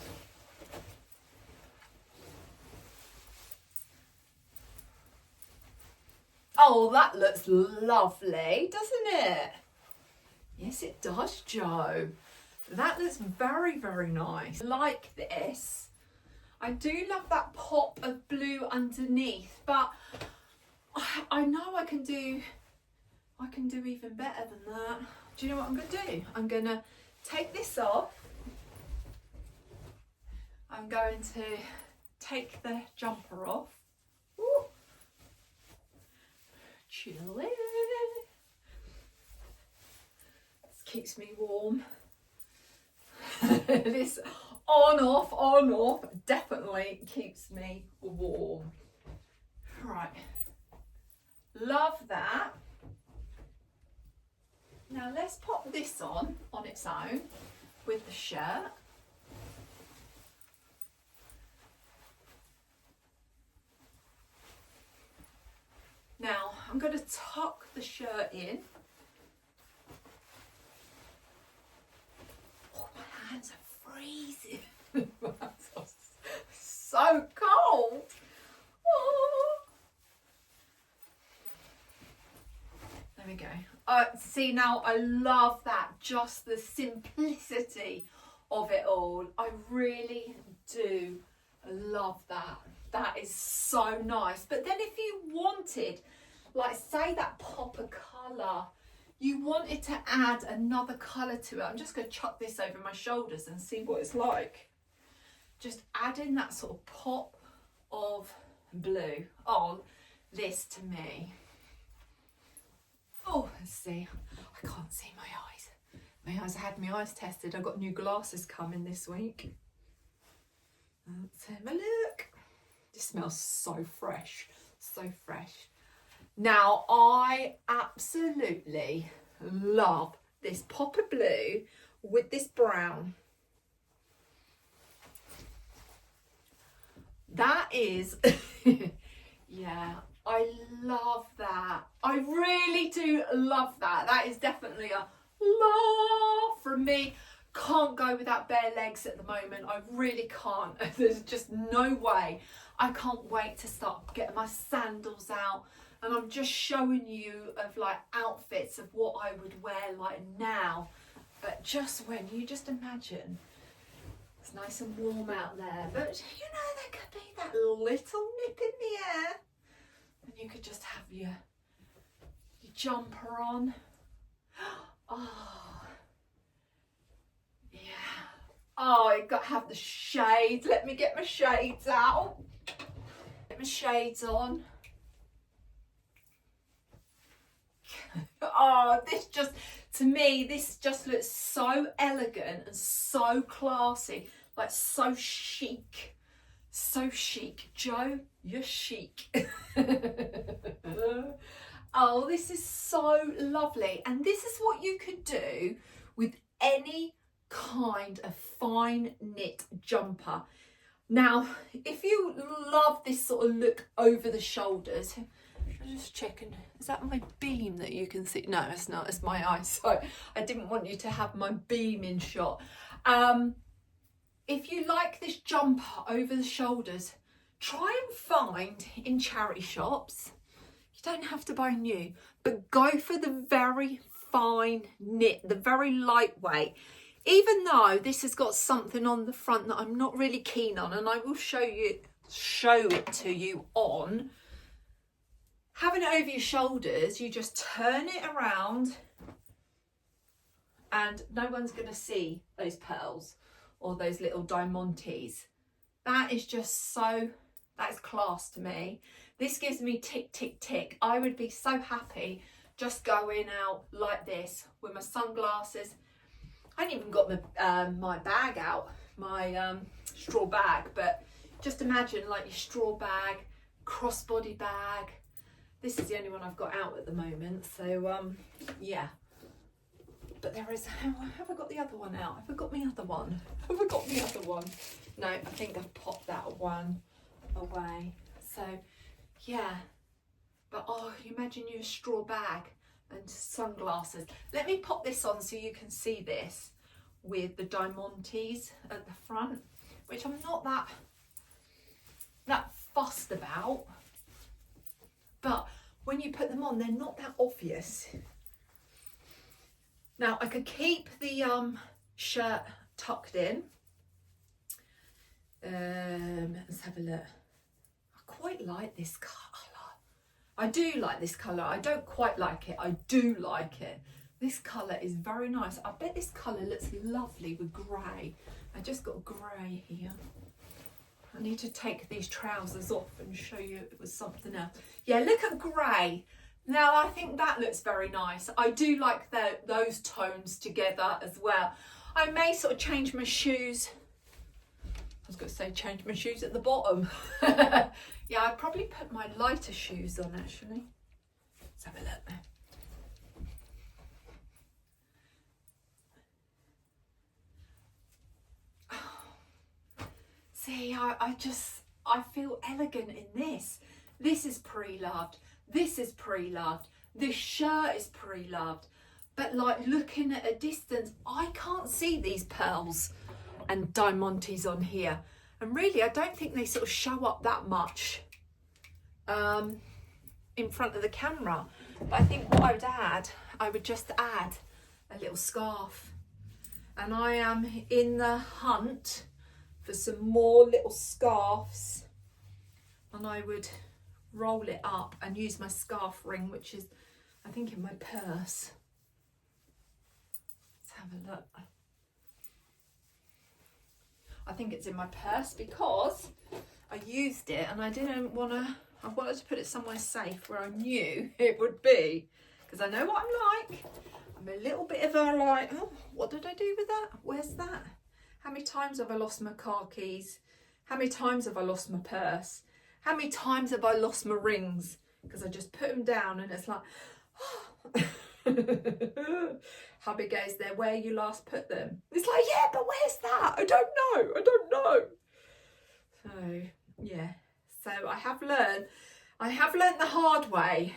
Oh, that looks lovely, doesn't it? Yes, it does, Jo. That looks very, very nice. I like this. I do love that pop of blue underneath, but I know I can do even better than that. Do you know what I'm going to do? I'm going to take this off. I'm going to take the jumper off. Ooh. Chilly. This keeps me warm. This on off definitely keeps me warm. Right. Love that. Now let's pop this on its own with the shirt. Now I'm going to tuck the shirt in. Oh, my hands are freezing. So cold. Oh. There we go. See, now I love that, just the simplicity of it all. I really do love that. That is so nice. But then if you wanted, like say that pop of colour, you wanted to add another colour to it. I'm just going to chuck this over my shoulders and see what it's like. Just adding that sort of pop of blue on this to me. Oh, let's see. I can't see my eyes. My eyes, I had my eyes tested. I got new glasses coming this week. Let's have a look. This smells so fresh, so fresh. Now, I absolutely love this pop of blue with this brown. That is, yeah, I love that. I really do love that. That is definitely a love from me. Can't go without bare legs at the moment. I really can't. There's just no way. I can't wait to start getting my sandals out And I'm just showing you of like outfits of what I would wear like now. But just when you just imagine it's nice and warm out there, but you know, there could be that little nip in the air, and you could just have your jumper on. Oh, yeah. Oh, you got to have the shades. Let me get my shades out. Get my shades on. Oh, this just, to me, this just looks so elegant and so classy, like so chic. So chic. Joe, you're chic. Oh, this is so lovely. And this is what you could do with any kind of fine knit jumper. Now, if you love this sort of look over the shoulders, I'm just checking, is that my beam that you can see? No, it's not, it's my eyesight. I didn't want you to have my beam in shot. If you like this jumper over the shoulders, try and find in charity shops, you don't have to buy new, but go for the very fine knit, the very lightweight. Even though this has got something on the front that I'm not really keen on, and I will show it to you on. Having it over your shoulders, you just turn it around and no one's going to see those pearls or those little diamantes. That is just so, that's class to me. This gives me tick, tick, tick. I would be so happy just going out like this with my sunglasses. I ain't even got my bag out, my straw bag, but just imagine like your straw bag, crossbody bag. This is the only one I've got out at the moment, so yeah. But there is, have I got the other one out? Have I got my other one? Have I got the other one? No, I think I've popped that one away. So yeah, but oh, you imagine your straw bag and sunglasses. Let me pop this on so you can see this with the diamantes at the front, which I'm not that fussed about. But when you put them on, they're not that obvious. Now, I could keep the shirt tucked in. Let's have a look. I quite like this colour. I do like this colour. I don't quite like it. I do like it. This colour is very nice. I bet this colour looks lovely with grey. I just got grey here. I need to take these trousers off and show you it was something else. Yeah, look at grey. Now, I think that looks very nice. I do like those tones together as well. I may sort of change my shoes. I was going to say change my shoes at the bottom. Yeah, I'd probably put my lighter shoes on, actually. Let's have a look there. See, I feel elegant in this. This is pre-loved. This is pre-loved. This shirt is pre-loved. But like looking at a distance, I can't see these pearls and diamantes on here. And really, I don't think they sort of show up that much in front of the camera. But I think what I would just add a little scarf. And I am in the hunt for some more little scarves, and I would roll it up and use my scarf ring, which is I think in my purse. Let's have a look. I think it's in my purse because I used it and I wanted to put it somewhere safe where I knew it would be, because I know what I'm like. I'm a little bit of a like, oh, what did I do with that? Where's that? How many times have I lost my car keys? How many times have I lost my purse? How many times have I lost my rings? Because I just put them down and it's like, oh. Hubby goes, there where you last put them. It's like, yeah, but where's that? I don't know. So, yeah. So I have learned the hard way,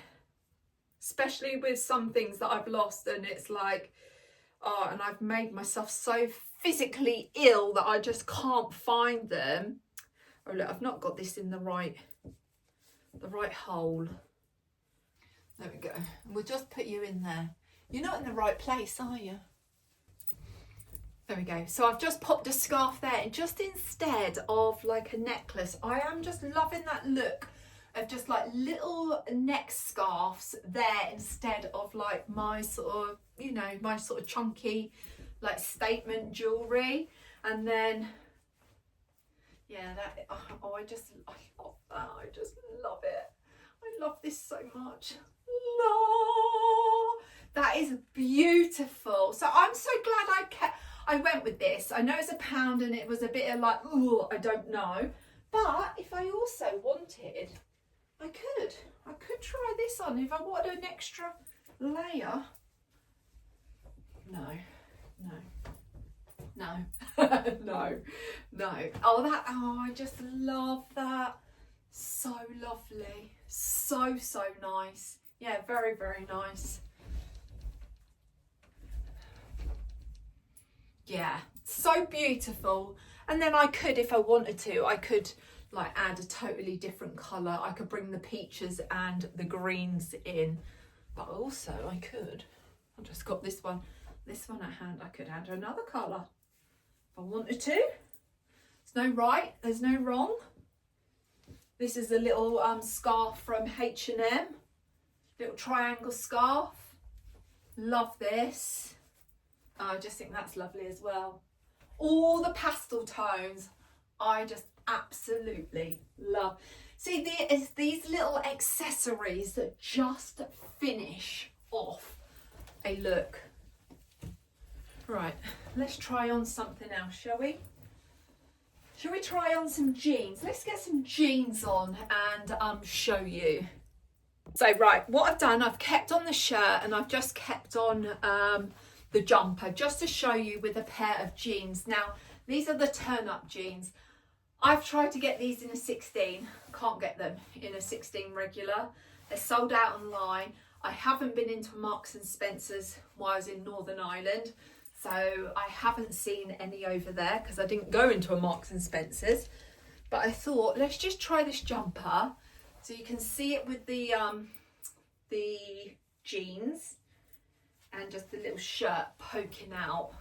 especially with some things that I've lost, and it's like, oh, and I've made myself so physically ill that I just can't find them. Oh look, I've not got this in the right hole. go. We'll just put you in there. You're not in the right place, are you? There we go. So I've just popped a scarf there, and just instead of like a necklace, I am just loving that look of just like little neck scarves there instead of like my sort of, you know, my sort of chunky like statement jewelry. And then yeah, that I just love that. I just love it. I love this so much. That is beautiful. So I'm so glad I went with this. I know it's £1 and it was a bit of like, oh, I don't know. But if I also wanted, I could try this on if I wanted an extra layer. No. Oh, I just love that. So lovely. So nice. Yeah, very, very nice. Yeah, so beautiful. And then I could, if I wanted to, I could like add a totally different colour. I could bring the peaches and the greens in, but also I've just got this one at hand. I could add another colour if I wanted to. There's no right, there's no wrong. This is a little scarf from H&M, little triangle scarf. Love this. I just think that's lovely as well. All the pastel tones, I just absolutely love. See, there's these little accessories that just finish off a look. Right, let's try on something else, shall we? Shall we try on some jeans? Let's get some jeans on and show you. So right, what I've done, I've kept on the shirt and I've just kept on the jumper just to show you with a pair of jeans. Now, these are the turn-up jeans. I've tried to get these in a 16, can't get them in a 16 regular. They're sold out online. I haven't been into Marks and Spencer's while I was in Northern Ireland, so I haven't seen any over there because I didn't go into a Marks and Spencer's. But I thought, let's just try this jumper so you can see it with the jeans and just the little shirt poking out.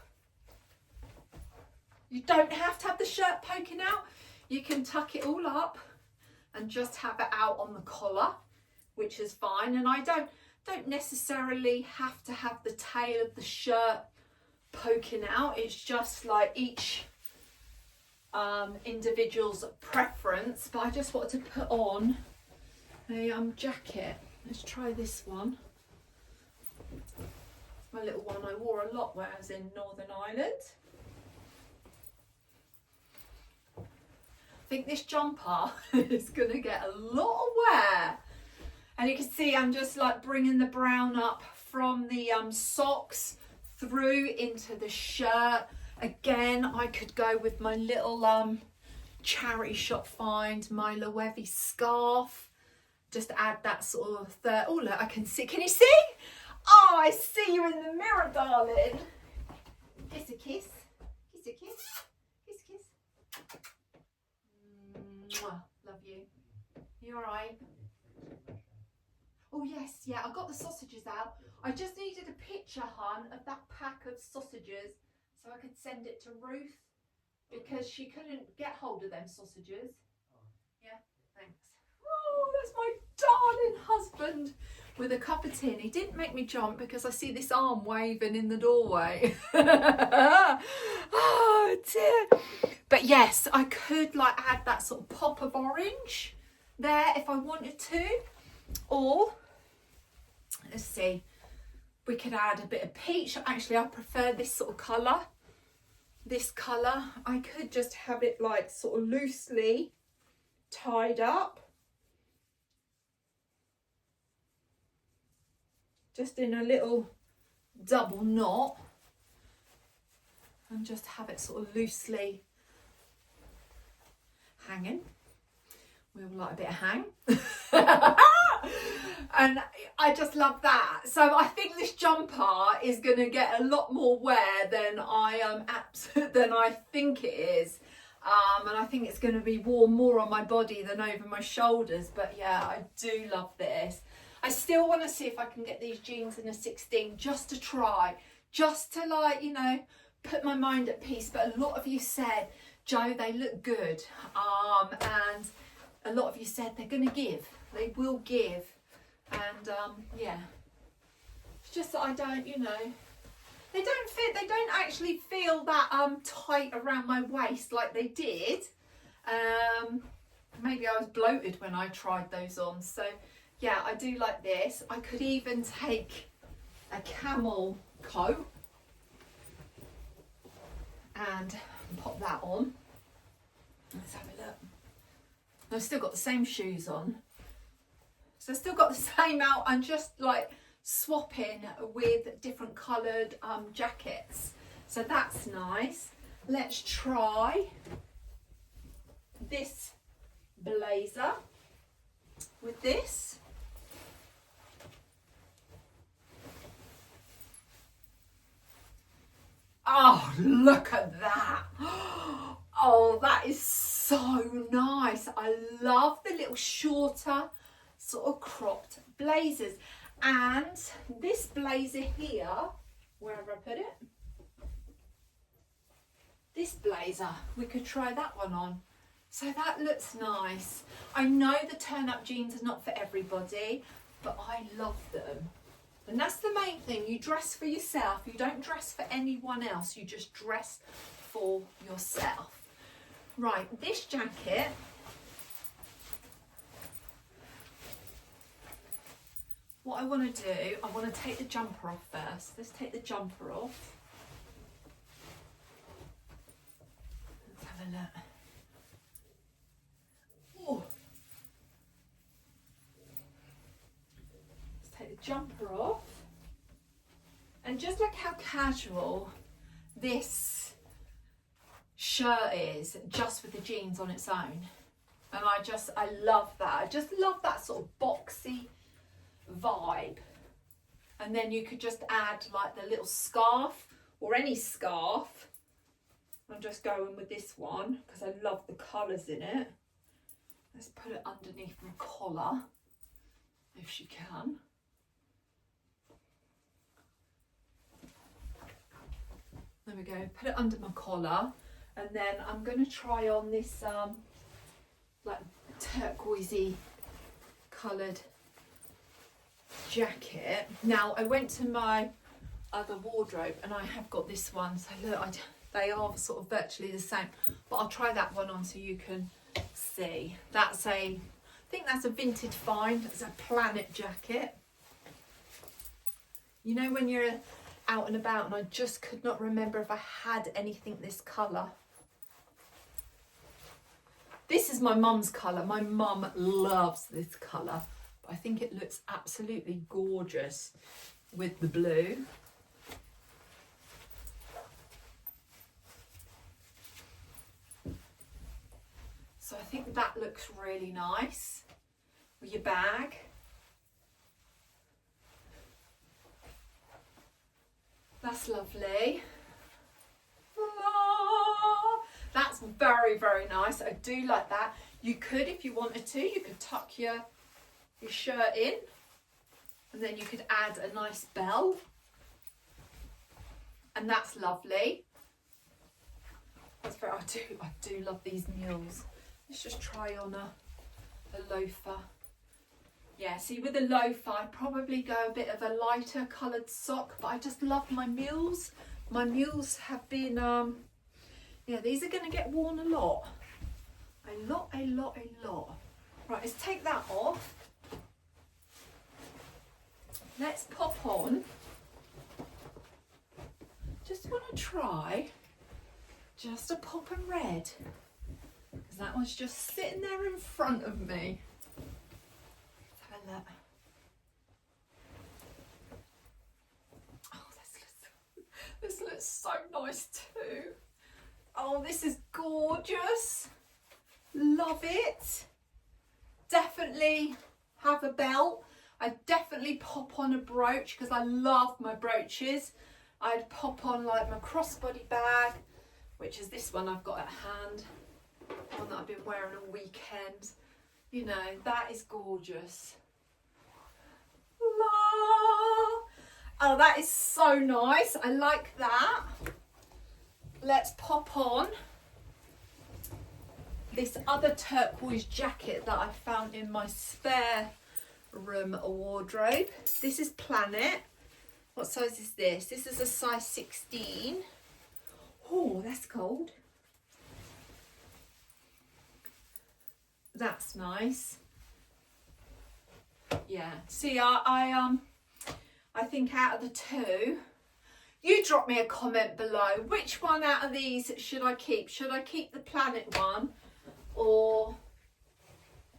You don't have to have the shirt poking out. You can tuck it all up and just have it out on the collar, which is fine. And I don't necessarily have to have the tail of the shirt poking out. It's just like each individual's preference. But I just wanted to put on a jacket. Let's try this one. My little one I wore a lot when I was in Northern Ireland. I think this jumper is going to get a lot of wear. And you can see I'm just like bringing the brown up from the socks through into the shirt. Again, I could go with my little charity shop find, my Loewe scarf. Just add that sort of oh look, I can see. Can you see? Oh, I see you in the mirror, darling. Kiss a kiss. Kiss a kiss. Kiss a kiss. Mwah. Love you. You alright? Oh yes, yeah, I got the sausages out. I just needed a picture, hon, of that pack of sausages so I could send it to Ruth because she couldn't get hold of them sausages. Yeah, thanks. Oh, that's my darling husband with a cup of tea. And he didn't make me jump because I see this arm waving in the doorway. Oh dear. But yes, I could like add that sort of pop of orange there if I wanted to. Or, let's see, we could add a bit of peach. Actually, I prefer this sort of colour. This colour. I could just have it like sort of loosely tied up. Just in a little double knot. And just have it sort of loosely hanging. We all like a bit of hang. And I just love that. So I think this jumper is going to get a lot more wear than I think it is. And I think it's going to be worn more on my body than over my shoulders. But yeah, I do love this. I still want to see if I can get these jeans in a 16 just to try, just to like, you know, put my mind at peace. But a lot of you said, Jo, they look good. And a lot of you said they're going to give. They will give. And yeah, it's just that I don't, you know, they don't fit. They don't actually feel that tight around my waist like they did. Maybe I was bloated when I tried those on. So yeah, I do like this. I could even take a camel coat and pop that on. Let's have a look. I've still got the same shoes on. So I've still got the same out. I'm just like swapping with different coloured jackets. So that's nice. Let's try this blazer with this. Oh, look at that. Oh, that is so nice. I love the little shorter sort of cropped blazers. And this blazer here, wherever I put it, this blazer, we could try that one on. So that looks nice. I know the turn-up jeans are not for everybody, but I love them. And that's the main thing. You dress for yourself. You don't dress for anyone else. You just dress for yourself. Right, this jacket, what I want to do, I want to take the jumper off first. Let's take the jumper off. Let's have a look. Oh. Let's take the jumper off. And just look how casual this shirt is, just with the jeans on its own. And I love that. I just love that sort of boxy vibe. And then you could just add like the little scarf or any scarf. I'm just going with this one because I love the colours in it. Let's put it underneath my collar if she can. There we go, put it under my collar. And then I'm going to try on this like turquoisey coloured jacket. Now I went to my other wardrobe and I have got this one. So look, they are sort of virtually the same. But I'll try that one on so you can see. That's I think that's a vintage find. It's a Planet jacket. You know when you're out and about and I just could not remember if I had anything this colour. This is my mum's colour. My mum loves this colour. But I think it looks absolutely gorgeous with the blue. So I think that looks really nice with your bag. That's lovely. That's very, very nice. I do like that. You could, if you wanted to, you could tuck your shirt in and then you could add a nice bell. And that's lovely. That's very, I do love these mules. Let's just try on a loafer. Yeah, see with the loafer, I'd probably go a bit of a lighter coloured sock, but I just love my mules. My mules have been, yeah, these are going to get worn a lot. A lot. Right, let's take that off. Let's pop on. Just want to try just a pop of red. Because that one's just sitting there in front of me. Let's have a look. Oh, this looks so nice too. Oh, this is gorgeous. Love it. Definitely have a belt. I'd definitely pop on a brooch because I love my brooches. I'd pop on like my crossbody bag, which is this one I've got at hand. One that I've been wearing all weekend. You know, that is gorgeous. that is so nice. I like that. Let's pop on this other turquoise jacket that I found in my spare room wardrobe. This is Planet. What size is this? This is a size 16. Oh, that's cold. That's nice. Yeah. See, I think out of the two, you drop me a comment below. Which one out of these should I keep? Should I keep the Planet one, or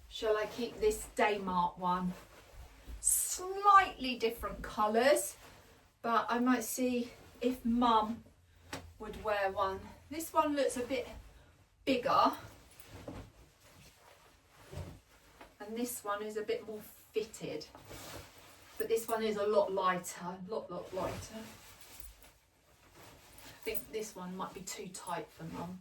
shall I keep this Daymark one? Slightly different colours, but I might see if Mum would wear one. This one looks a bit bigger, and this one is a bit more fitted, but this one is a lot lighter, a lot lighter. I think this one might be too tight for Mum.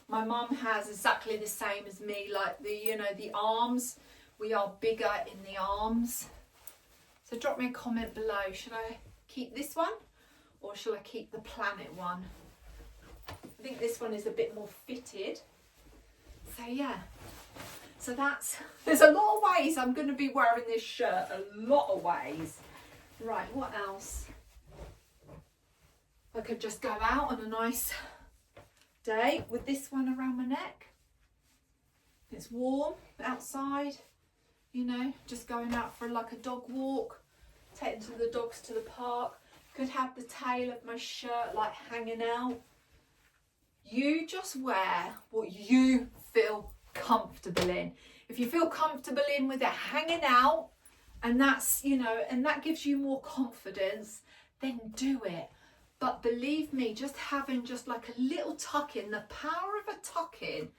My mum has exactly the same as me, like the, you know, the arms. We are bigger in the arms. So drop me a comment below. Should I keep this one, or shall I keep the Planet one? I think this one is a bit more fitted. So yeah. So there's a lot of ways I'm going to be wearing this shirt. A lot of ways. Right, what else? I could just go out on a nice day with this one around my neck. It's warm outside, you know, just going out for like a dog walk, taking the dogs to the park. Could have the tail of my shirt like hanging out. You just wear what you feel comfortable in. If you feel comfortable in with it hanging out, and that's, you know, and that gives you more confidence, then do it. But believe me, just having just like a little tuck in, the power of a tuck in,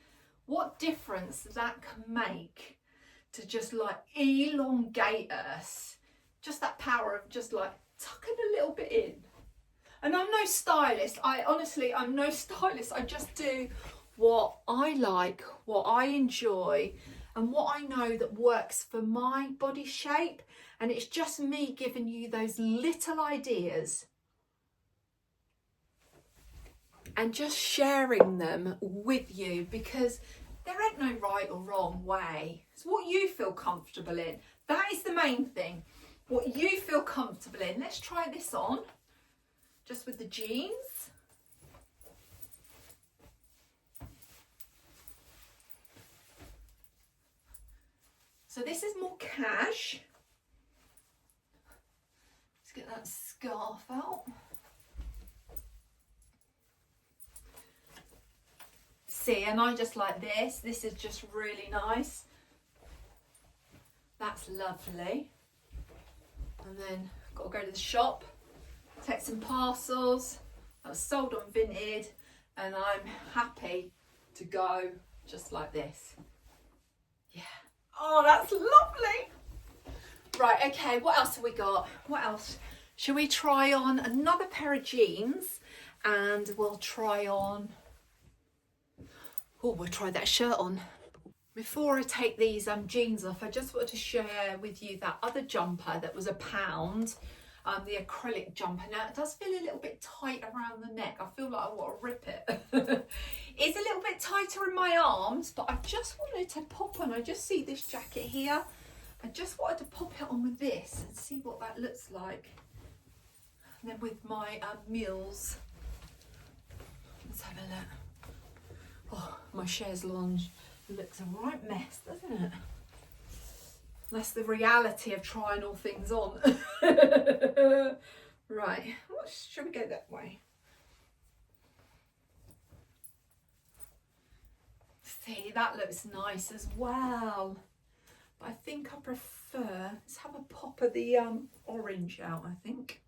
what difference that can make to just like elongate us. Just that power of just like tucking a little bit in. And I'm no stylist. I'm no stylist. I just do what I like, what I enjoy, and what I know that works for my body shape. And it's just me giving you those little ideas and just sharing them with you, because there ain't no right or wrong way. It's what you feel comfortable in. That is the main thing. What you feel comfortable in. Let's try this on, just with the jeans. So this is more cash. Let's get that scarf out. See, and I just like this. This is just really nice. That's lovely. And then got to go to the shop, take some parcels. I was sold on Vinted, and I'm happy to go just like this. Yeah. Oh, that's lovely. Right, okay, what else have we got? What else? Shall we try on another pair of jeans, and we'll try on... Oh, we'll try that shirt on. Before I take these jeans off, I just wanted to share with you that other jumper that was £1, the acrylic jumper. Now, it does feel a little bit tight around the neck. I feel like I want to rip it. It's a little bit tighter in my arms, but I just wanted to pop on. I just see this jacket here. I just wanted to pop it on with this and see what that looks like. And then with my mules. Let's have a look. Oh, my chaise lounge looks a right mess, doesn't it? That's the reality of trying all things on. Right, shall we go that way? See, that looks nice as well. But I think I prefer, let's have a pop of the orange out, I think.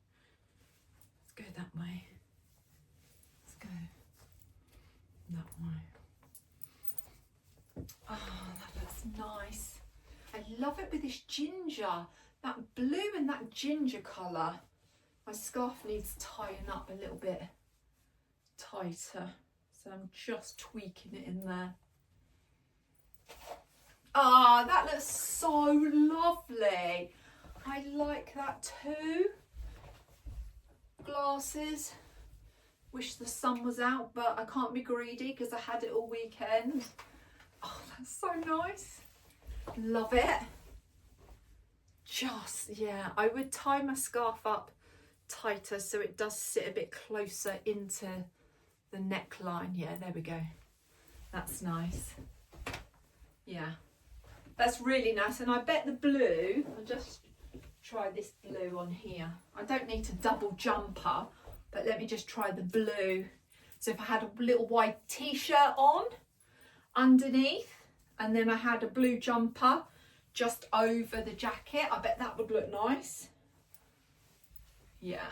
Let's go that way. Let's go that way. Oh, that looks nice. I love it with this ginger, that blue and that ginger colour. My scarf needs tying up a little bit tighter, so I'm just tweaking it in there. Ah, that looks so lovely. I like that too. Glasses. Wish the sun was out, but I can't be greedy because I had it all weekend. Oh, that's so nice. Love it. Just, yeah, I would tie my scarf up tighter so it does sit a bit closer into the neckline. Yeah, there we go. That's nice. Yeah, that's really nice. And I bet the blue, I'll just try this blue on here. I don't need to double jumper, but let me just try the blue. So if I had a little white t-shirt on underneath, and then I had a blue jumper just over the jacket, I bet that would look nice. Yeah.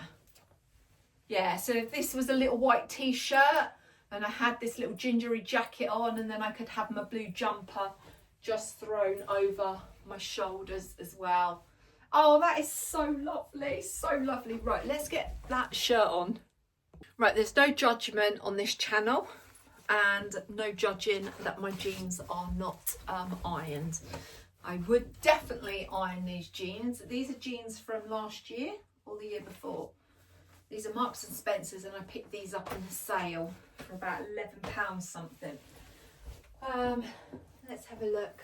Yeah, so if this was a little white t-shirt and I had this little gingery jacket on, and then I could have my blue jumper just thrown over my shoulders as well. Oh, that is so lovely, so lovely. Right, let's get that shirt on. Right, there's no judgment on this channel and no judging that my jeans are not ironed. I would definitely iron these jeans. These are jeans from last year or the year before. These are Marks and Spencer's, and I picked these up in the sale for about £11 something. Let's have a look.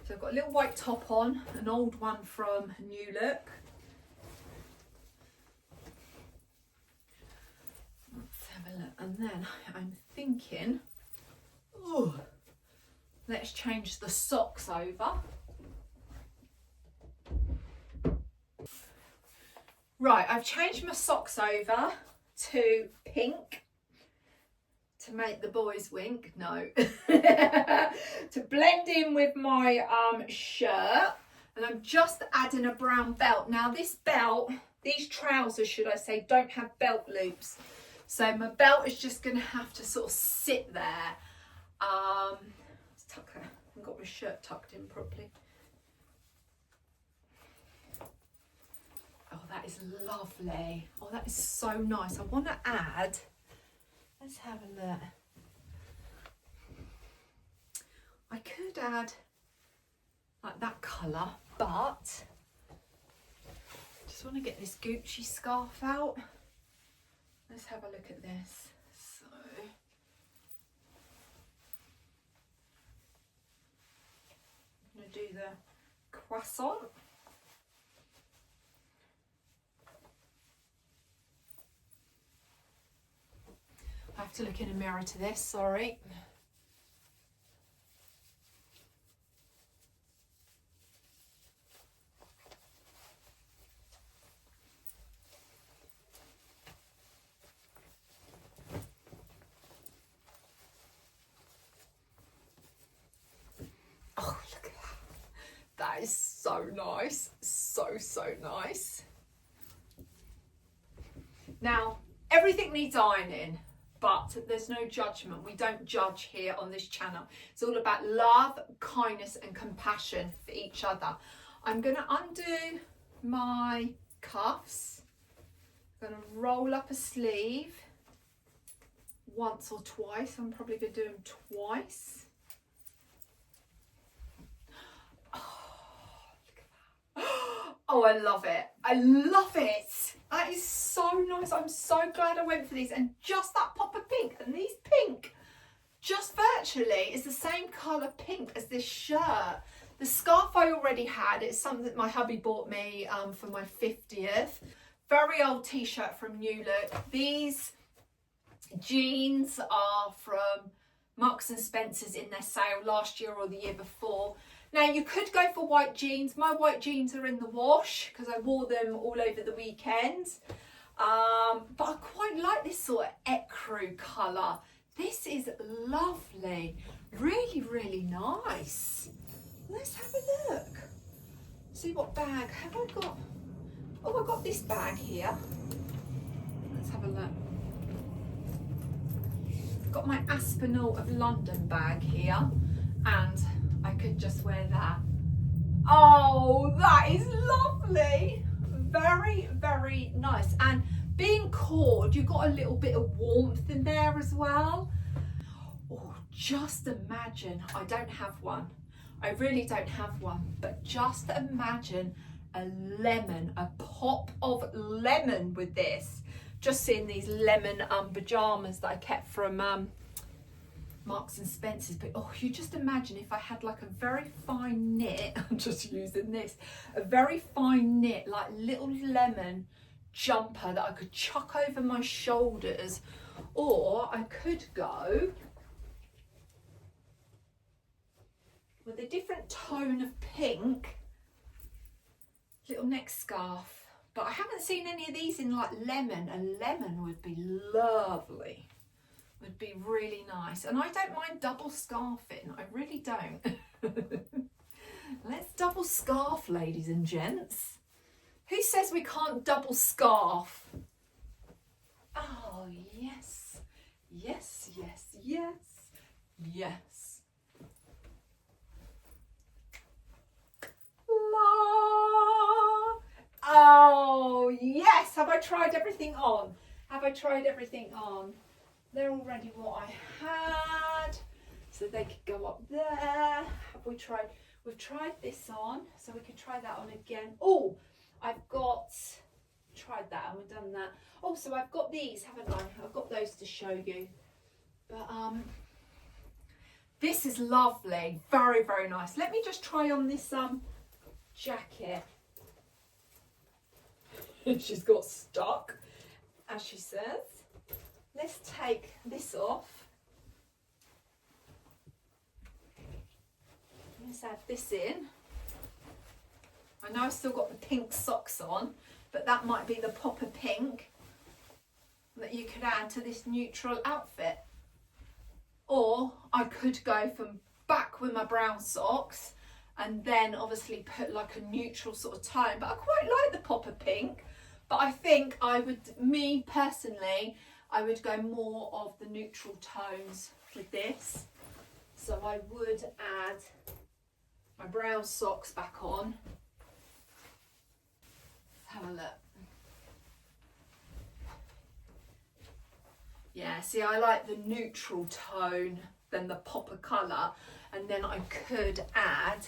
So I've got a little white top on, an old one from New Look. Let's have a look. And then I'm thinking, oh, let's change the socks over. Right, I've changed my socks over to pink to make the boys wink. No. To blend in with my shirt. And I'm just adding a brown belt. Now this belt, these trousers should I say, don't have belt loops. So my belt is just going to have to sort of sit there. Let's tuck her. I haven't got my shirt tucked in properly. Oh, that is lovely. Oh, that is so nice. I want to add, let's have a look. I could add like that colour, but I just want to get this Gucci scarf out. Let's have a look at this. So, I'm going to do the croissant. I have to look in a mirror to this, sorry. Oh, look at that. That is so nice. So, so nice. Now, everything needs ironing. But there's no judgment. We don't judge here on this channel. It's all about love, kindness and compassion for each other. I'm going to undo my cuffs. I'm going to roll up a sleeve once or twice. I'm probably going to do them twice. Oh, look at that. Oh, I love it. I love it. That is so nice. I'm so glad I went for these. And just that pop of pink. And these pink, just virtually, is the same colour pink as this shirt. The scarf I already had. It's something that my hubby bought me for my 50th. Very old t-shirt from New Look. These jeans are from Marks and Spencer's in their sale last year or the year before. Now you could go for white jeans. My white jeans are in the wash because I wore them all over the weekend. But I quite like this sort of ecru colour. This is lovely. Really, really nice. Let's have a look. See what bag have I got? Oh, I got this bag here. Let's have a look. Got my Aspinall of London bag here, and I could just wear that. Oh, that is lovely. Very, very nice. And being cord, you've got a little bit of warmth in there as well. Oh, just imagine, I don't have one. I really don't have one, but just imagine a lemon, a pop of lemon with this. Just seeing these lemon pajamas that I kept from Marks and Spencer's. But oh, you just imagine if I had like a very fine knit, I'm just using this, a very fine knit, like little lemon jumper that I could chuck over my shoulders, or I could go with a different tone of pink little neck scarf. But I haven't seen any of these in like lemon. A lemon would be lovely, would be really nice. And I don't mind double scarfing, I really don't. Let's double scarf, ladies and gents. Who says we can't double scarf? Oh, yes. Yes, yes, yes, yes. La. Oh, yes. Have I tried everything on? Have I tried everything on? They're already what I had. So they could go up there. Have we tried? We've tried this on, so we can try that on again. Oh, I've got, tried that and we've done that. Oh, so I've got these, haven't I? I've got those to show you. But this is lovely, very, very nice. Let me just try on this jacket. She's got stuck, as she says. Let's take this off. Let's add this in. I know I've still got the pink socks on, but that might be the pop of pink that you could add to this neutral outfit. Or I could go from back with my brown socks and then obviously put like a neutral sort of tone. But I quite like the pop of pink. But I think I would, me personally, I would go more of the neutral tones with this. So I would add my brown socks back on. Have a look. Yeah, see, I like the neutral tone than the pop of colour, and then I could add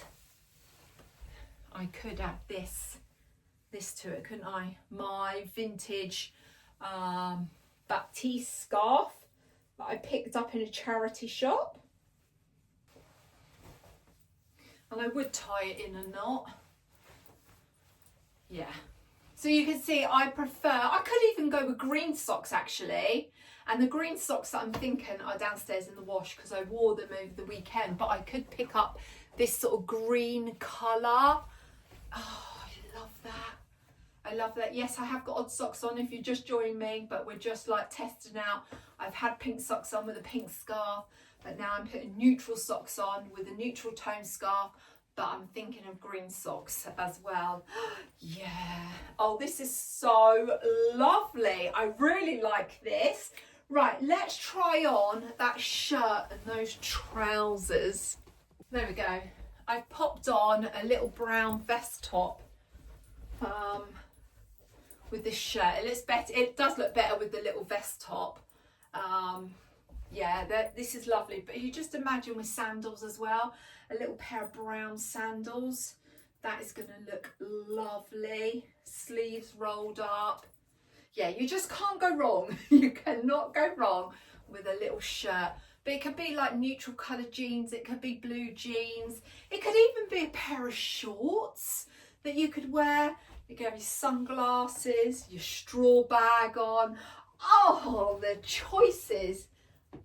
this to it, couldn't I? My vintage Baptiste scarf that I picked up in a charity shop, and I would tie it in a knot. Yeah. So you can see I could even go with green socks actually. And the green socks that I'm thinking are downstairs in the wash because I wore them over the weekend. But I could pick up this sort of green colour. Oh, I love that. I love that. Yes, I have got odd socks on if you're just joining me, but we're just like testing out. I've had pink socks on with a pink scarf, but now I'm putting neutral socks on with a neutral tone scarf. But I'm thinking of green socks as well. Yeah. Oh, this is so lovely. I really like this. Right, let's try on that shirt and those trousers. There we go. I've popped on a little brown vest top with this shirt. It looks better. It does look better with the little vest top. Yeah, this is lovely. But you just imagine with sandals as well, a little pair of brown sandals. That is going to look lovely. Sleeves rolled up. Yeah, you just can't go wrong. You cannot go wrong with a little shirt. But it could be like neutral coloured jeans. It could be blue jeans. It could even be a pair of shorts that you could wear. You could have your sunglasses, your straw bag on. Oh, the choices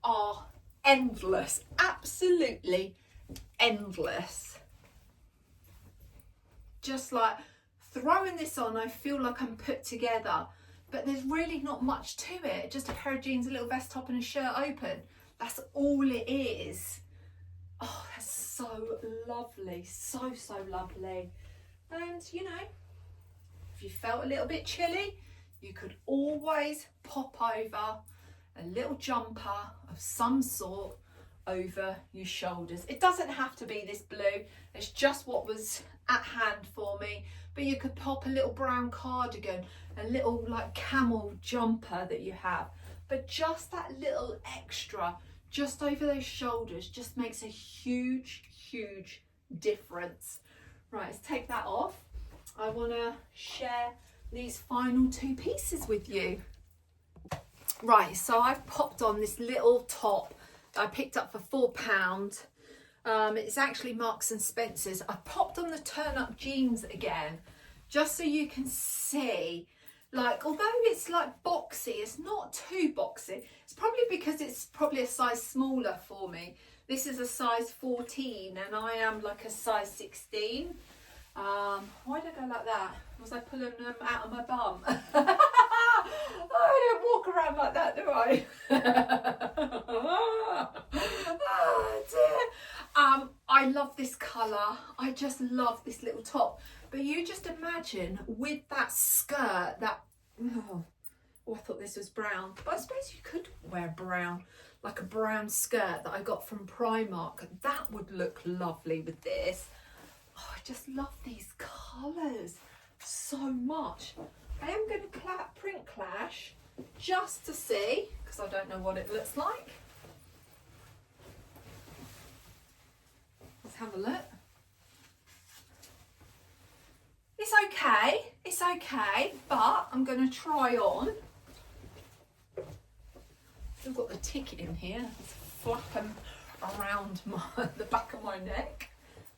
are endless. Absolutely endless. Just like throwing this on, I feel like I'm put together. But there's really not much to it. Just a pair of jeans, a little vest top and a shirt open. That's all it is. Oh, that's so lovely. So, so lovely. And, you know, if you felt a little bit chilly, you could always pop over a little jumper of some sort over your shoulders. It doesn't have to be this blue. It's just what was at hand for me. But you could pop a little brown cardigan, a little like camel jumper that you have. But just that little extra just over those shoulders just makes a huge, huge difference. Right, let's take that off. I want to share these final 2 pieces with you. Right, so I've popped on this little top that I picked up for £4. It's actually Marks and Spencer's. I popped on the turn-up jeans again, just so you can see, like, although it's like boxy, it's not too boxy. It's probably because it's probably a size smaller for me. This is a size 14 and I am like a size 16. Why did I go like that? Was I pulling them out of my bum? I don't walk around like that, do I? Oh dear. I love this colour. I just love this little top. But you just imagine with that skirt, that, oh, I thought this was brown. But I suppose you could wear brown, like a brown skirt that I got from Primark. That would look lovely with this. Oh, I just love these colours so much. I am going to print clash just to see, because I don't know what it looks like. Let's have a look. It's okay, but I'm going to try on. Still got the ticket in here. It's flapping around the back of my neck.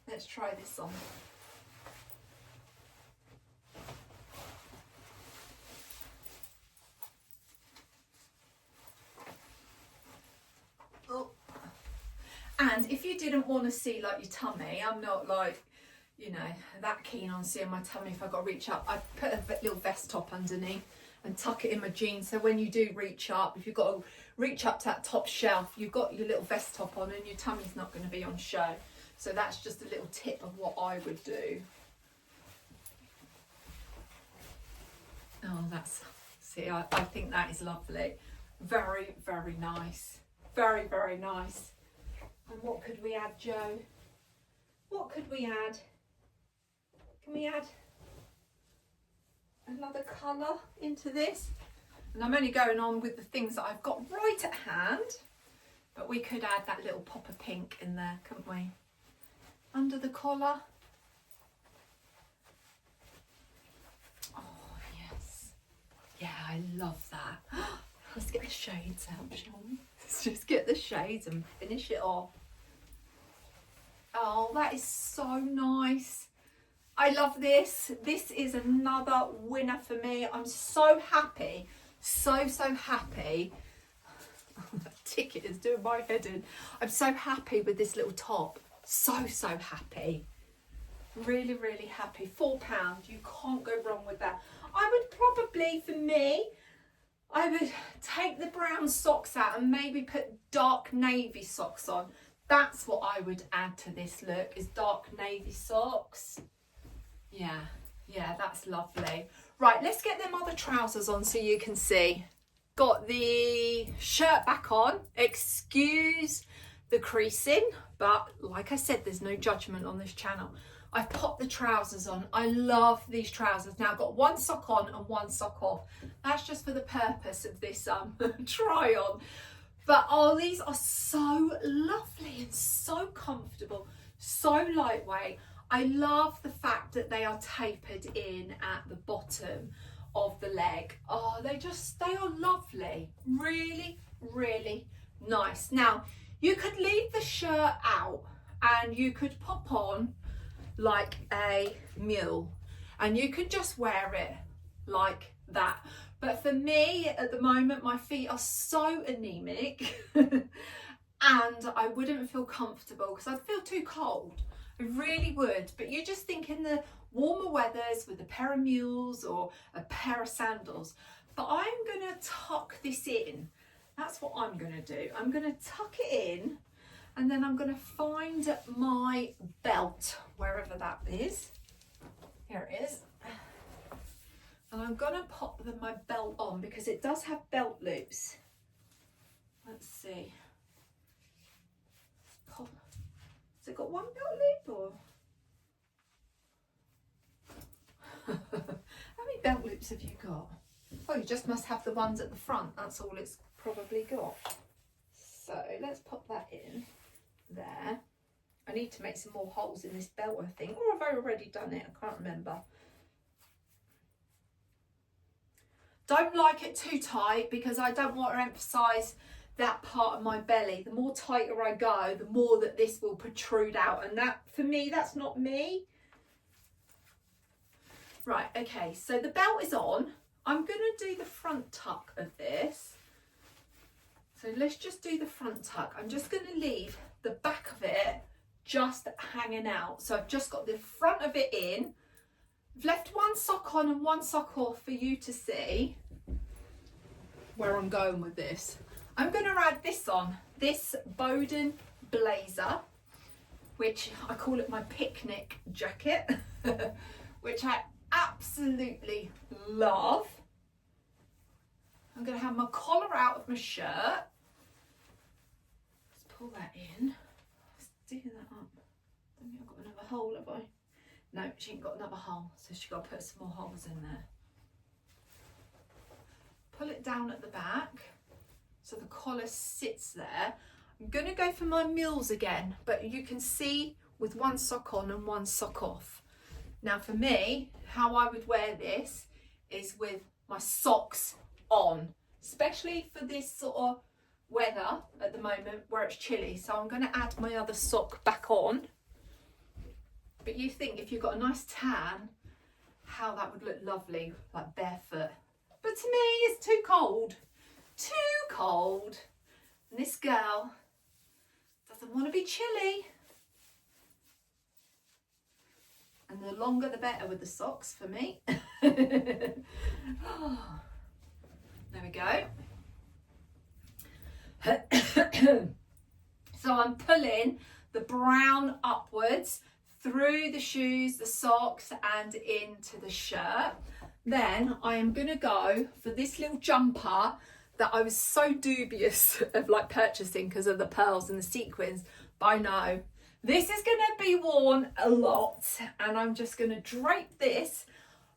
Let's try this on. Oh. And if you didn't want to see like your tummy, I'm not like, you know, that keen on seeing my tummy if I got to reach up. I put a little vest top underneath and tuck it in my jeans, so when you do reach up, if you've got to reach up to that top shelf, you've got your little vest top on and your tummy's not going to be on show. So that's just a little tip of what I would do. Oh, see, I think that is lovely. Very, very nice. Very, very nice. And what could we add, Joe? What could we add? Can we add another colour into this? And I'm only going on with the things that I've got right at hand, but we could add that little pop of pink in there, couldn't we? Under the collar. Oh, yes. Yeah, I love that. Let's get the shades out, shall we? Let's just get the shades and finish it off. Oh, that is so nice. I love this. This is another winner for me. I'm so happy. So happy. Oh, that ticket is doing my head in. I'm so happy with this little top. So happy. Really, really happy. £4. You can't go wrong with that. I would probably, for me, I would take the brown socks out and maybe put dark navy socks on. That's what I would add to this look, is dark navy socks. Yeah, that's lovely. Right, let's get them other trousers on so you can see. Got the shirt back on. Excuse the creasing, but like I said, there's no judgment on this channel. I've popped the trousers on. I love these trousers. Now I've got one sock on and one sock off. That's just for the purpose of this try on. But oh, these are so lovely and so comfortable, so lightweight. I love the fact that they are tapered in at the bottom of the leg. Oh, they are lovely. Really, really nice. Now, you could leave the shirt out and you could pop on like a mule and you could just wear it like that. But for me, at the moment, my feet are so anemic and I wouldn't feel comfortable because I'd feel too cold. I really would. But you just think in the warmer weathers with a pair of mules or a pair of sandals. But I'm going to tuck this in. That's what I'm going to do. I'm going to tuck it in and then I'm going to find my belt, wherever that is. Here it is. And I'm going to pop my belt on because it does have belt loops. Let's see. Pop. Has it got one belt loop or? How many belt loops have you got? Oh, you just must have the ones at the front. That's all it's probably got. So let's pop that in there. I need to make some more holes in this belt, I think. Or have I already done it? I can't remember. Don't like it too tight because I don't want to emphasize that part of my belly. The more tighter I go, the more that this will protrude out, and that, for me, that's not me. Right, okay, so the belt is on. I'm going to do the front tuck of this. So let's just do the front tuck. I'm just going to leave the back of it just hanging out. So I've just got the front of it in. I've left one sock on and one sock off for you to see where I'm going with this. I'm going to add this on, this Bowden blazer, which I call it my picnic jacket, which I absolutely love. I'm going to have my collar out of my shirt. Let's pull that in. Let's do that up. I don't think I've got another hole, have I? No, she ain't got another hole, so she's got to put some more holes in there. Pull it down at the back so the collar sits there. I'm going to go for my mules again, but you can see with one sock on and one sock off. Now for me, how I would wear this is with my socks on, especially for this sort of weather at the moment where it's chilly. So I'm going to add my other sock back on. But you think if you've got a nice tan, how that would look lovely, like barefoot. But to me, it's too cold. Too cold. And this girl doesn't want to be chilly. And the longer the better with the socks for me. Oh, there we go. So I'm pulling the brown upwards through the shoes, the socks, and into the shirt. Then I am going to go for this little jumper that I was so dubious of like purchasing because of the pearls and the sequins. But I know this is going to be worn a lot, and I'm just going to drape this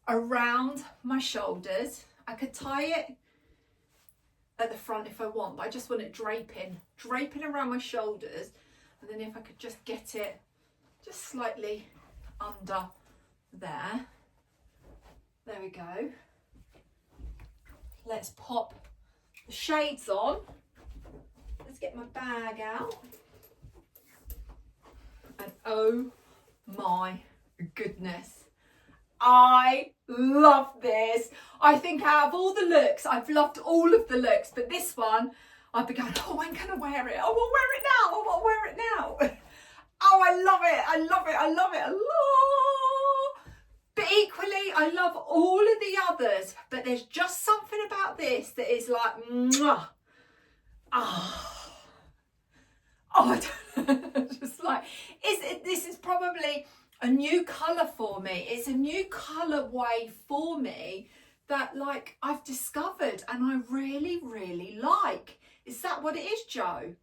around my shoulders. I could tie it at the front if I want, but I just want it draping around my shoulders. And then if I could just get it just slightly under there. There we go. Let's pop the shades on. Let's get my bag out. And oh my goodness, I love this. I think out of all the looks, I've loved all of the looks, but this one, I've been going, oh, when can I wear it? I want to wear it now. I want to wear it now. Oh, I love it. I love it. I love it. Allah. But equally, I love all of the others. But there's just something about this that is like, mwah. Oh, I don't just like, this is probably a new colour for me. It's a new colourway for me that like I've discovered and I really, really like. Is that what it is, Joe?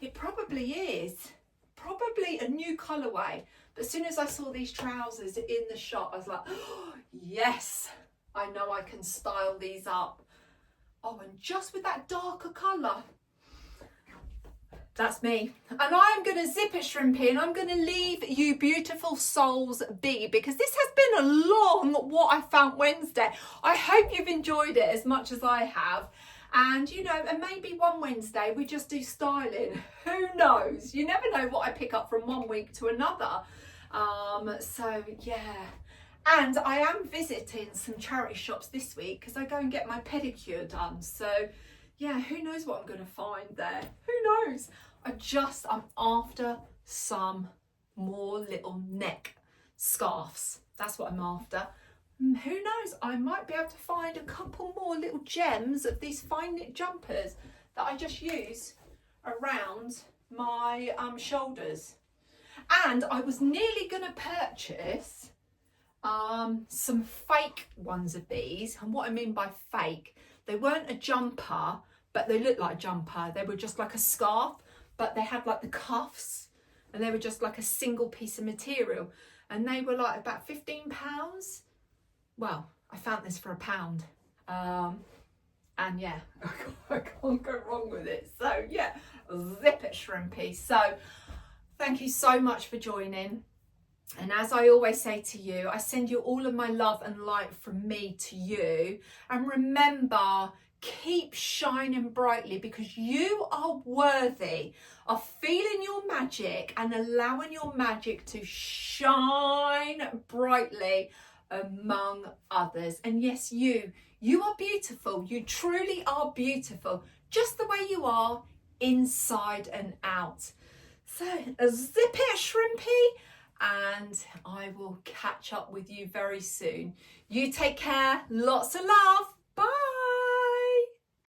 It probably is. Probably a new colourway. But as soon as I saw these trousers in the shop, I was like, oh, yes, I know I can style these up. Oh, and just with that darker colour. That's me. And I'm going to zip it, Shrimpy, and I'm going to leave you beautiful souls be, because this has been a long What I Found Wednesday. I hope you've enjoyed it as much as I have. And, you know, and maybe one Wednesday we just do styling. Who knows? You never know what I pick up from one week to another. So, yeah. And I am visiting some charity shops this week because I go and get my pedicure done. So, yeah, who knows what I'm going to find there? Who knows? I'm after some more little neck scarves. That's what I'm after. Who knows? I might be able to find a couple more little gems of these fine knit jumpers that I just use around my shoulders. And I was nearly going to purchase some fake ones of these. And what I mean by fake, they weren't a jumper, but they looked like a jumper. They were just like a scarf, but they had like the cuffs, and they were just like a single piece of material. And they were like about £15. Well, I found this for £1. And yeah, I can't go wrong with it. So yeah, zip it, Shrimpy. So thank you so much for joining. And as I always say to you, I send you all of my love and light from me to you. And remember, keep shining brightly, because you are worthy of feeling your magic and allowing your magic to shine brightly among others. And yes, you are beautiful. You truly are beautiful, just the way you are, inside and out. So zip it, shrimpy. And I will catch up with you very soon. You take care. Lots of love. Bye.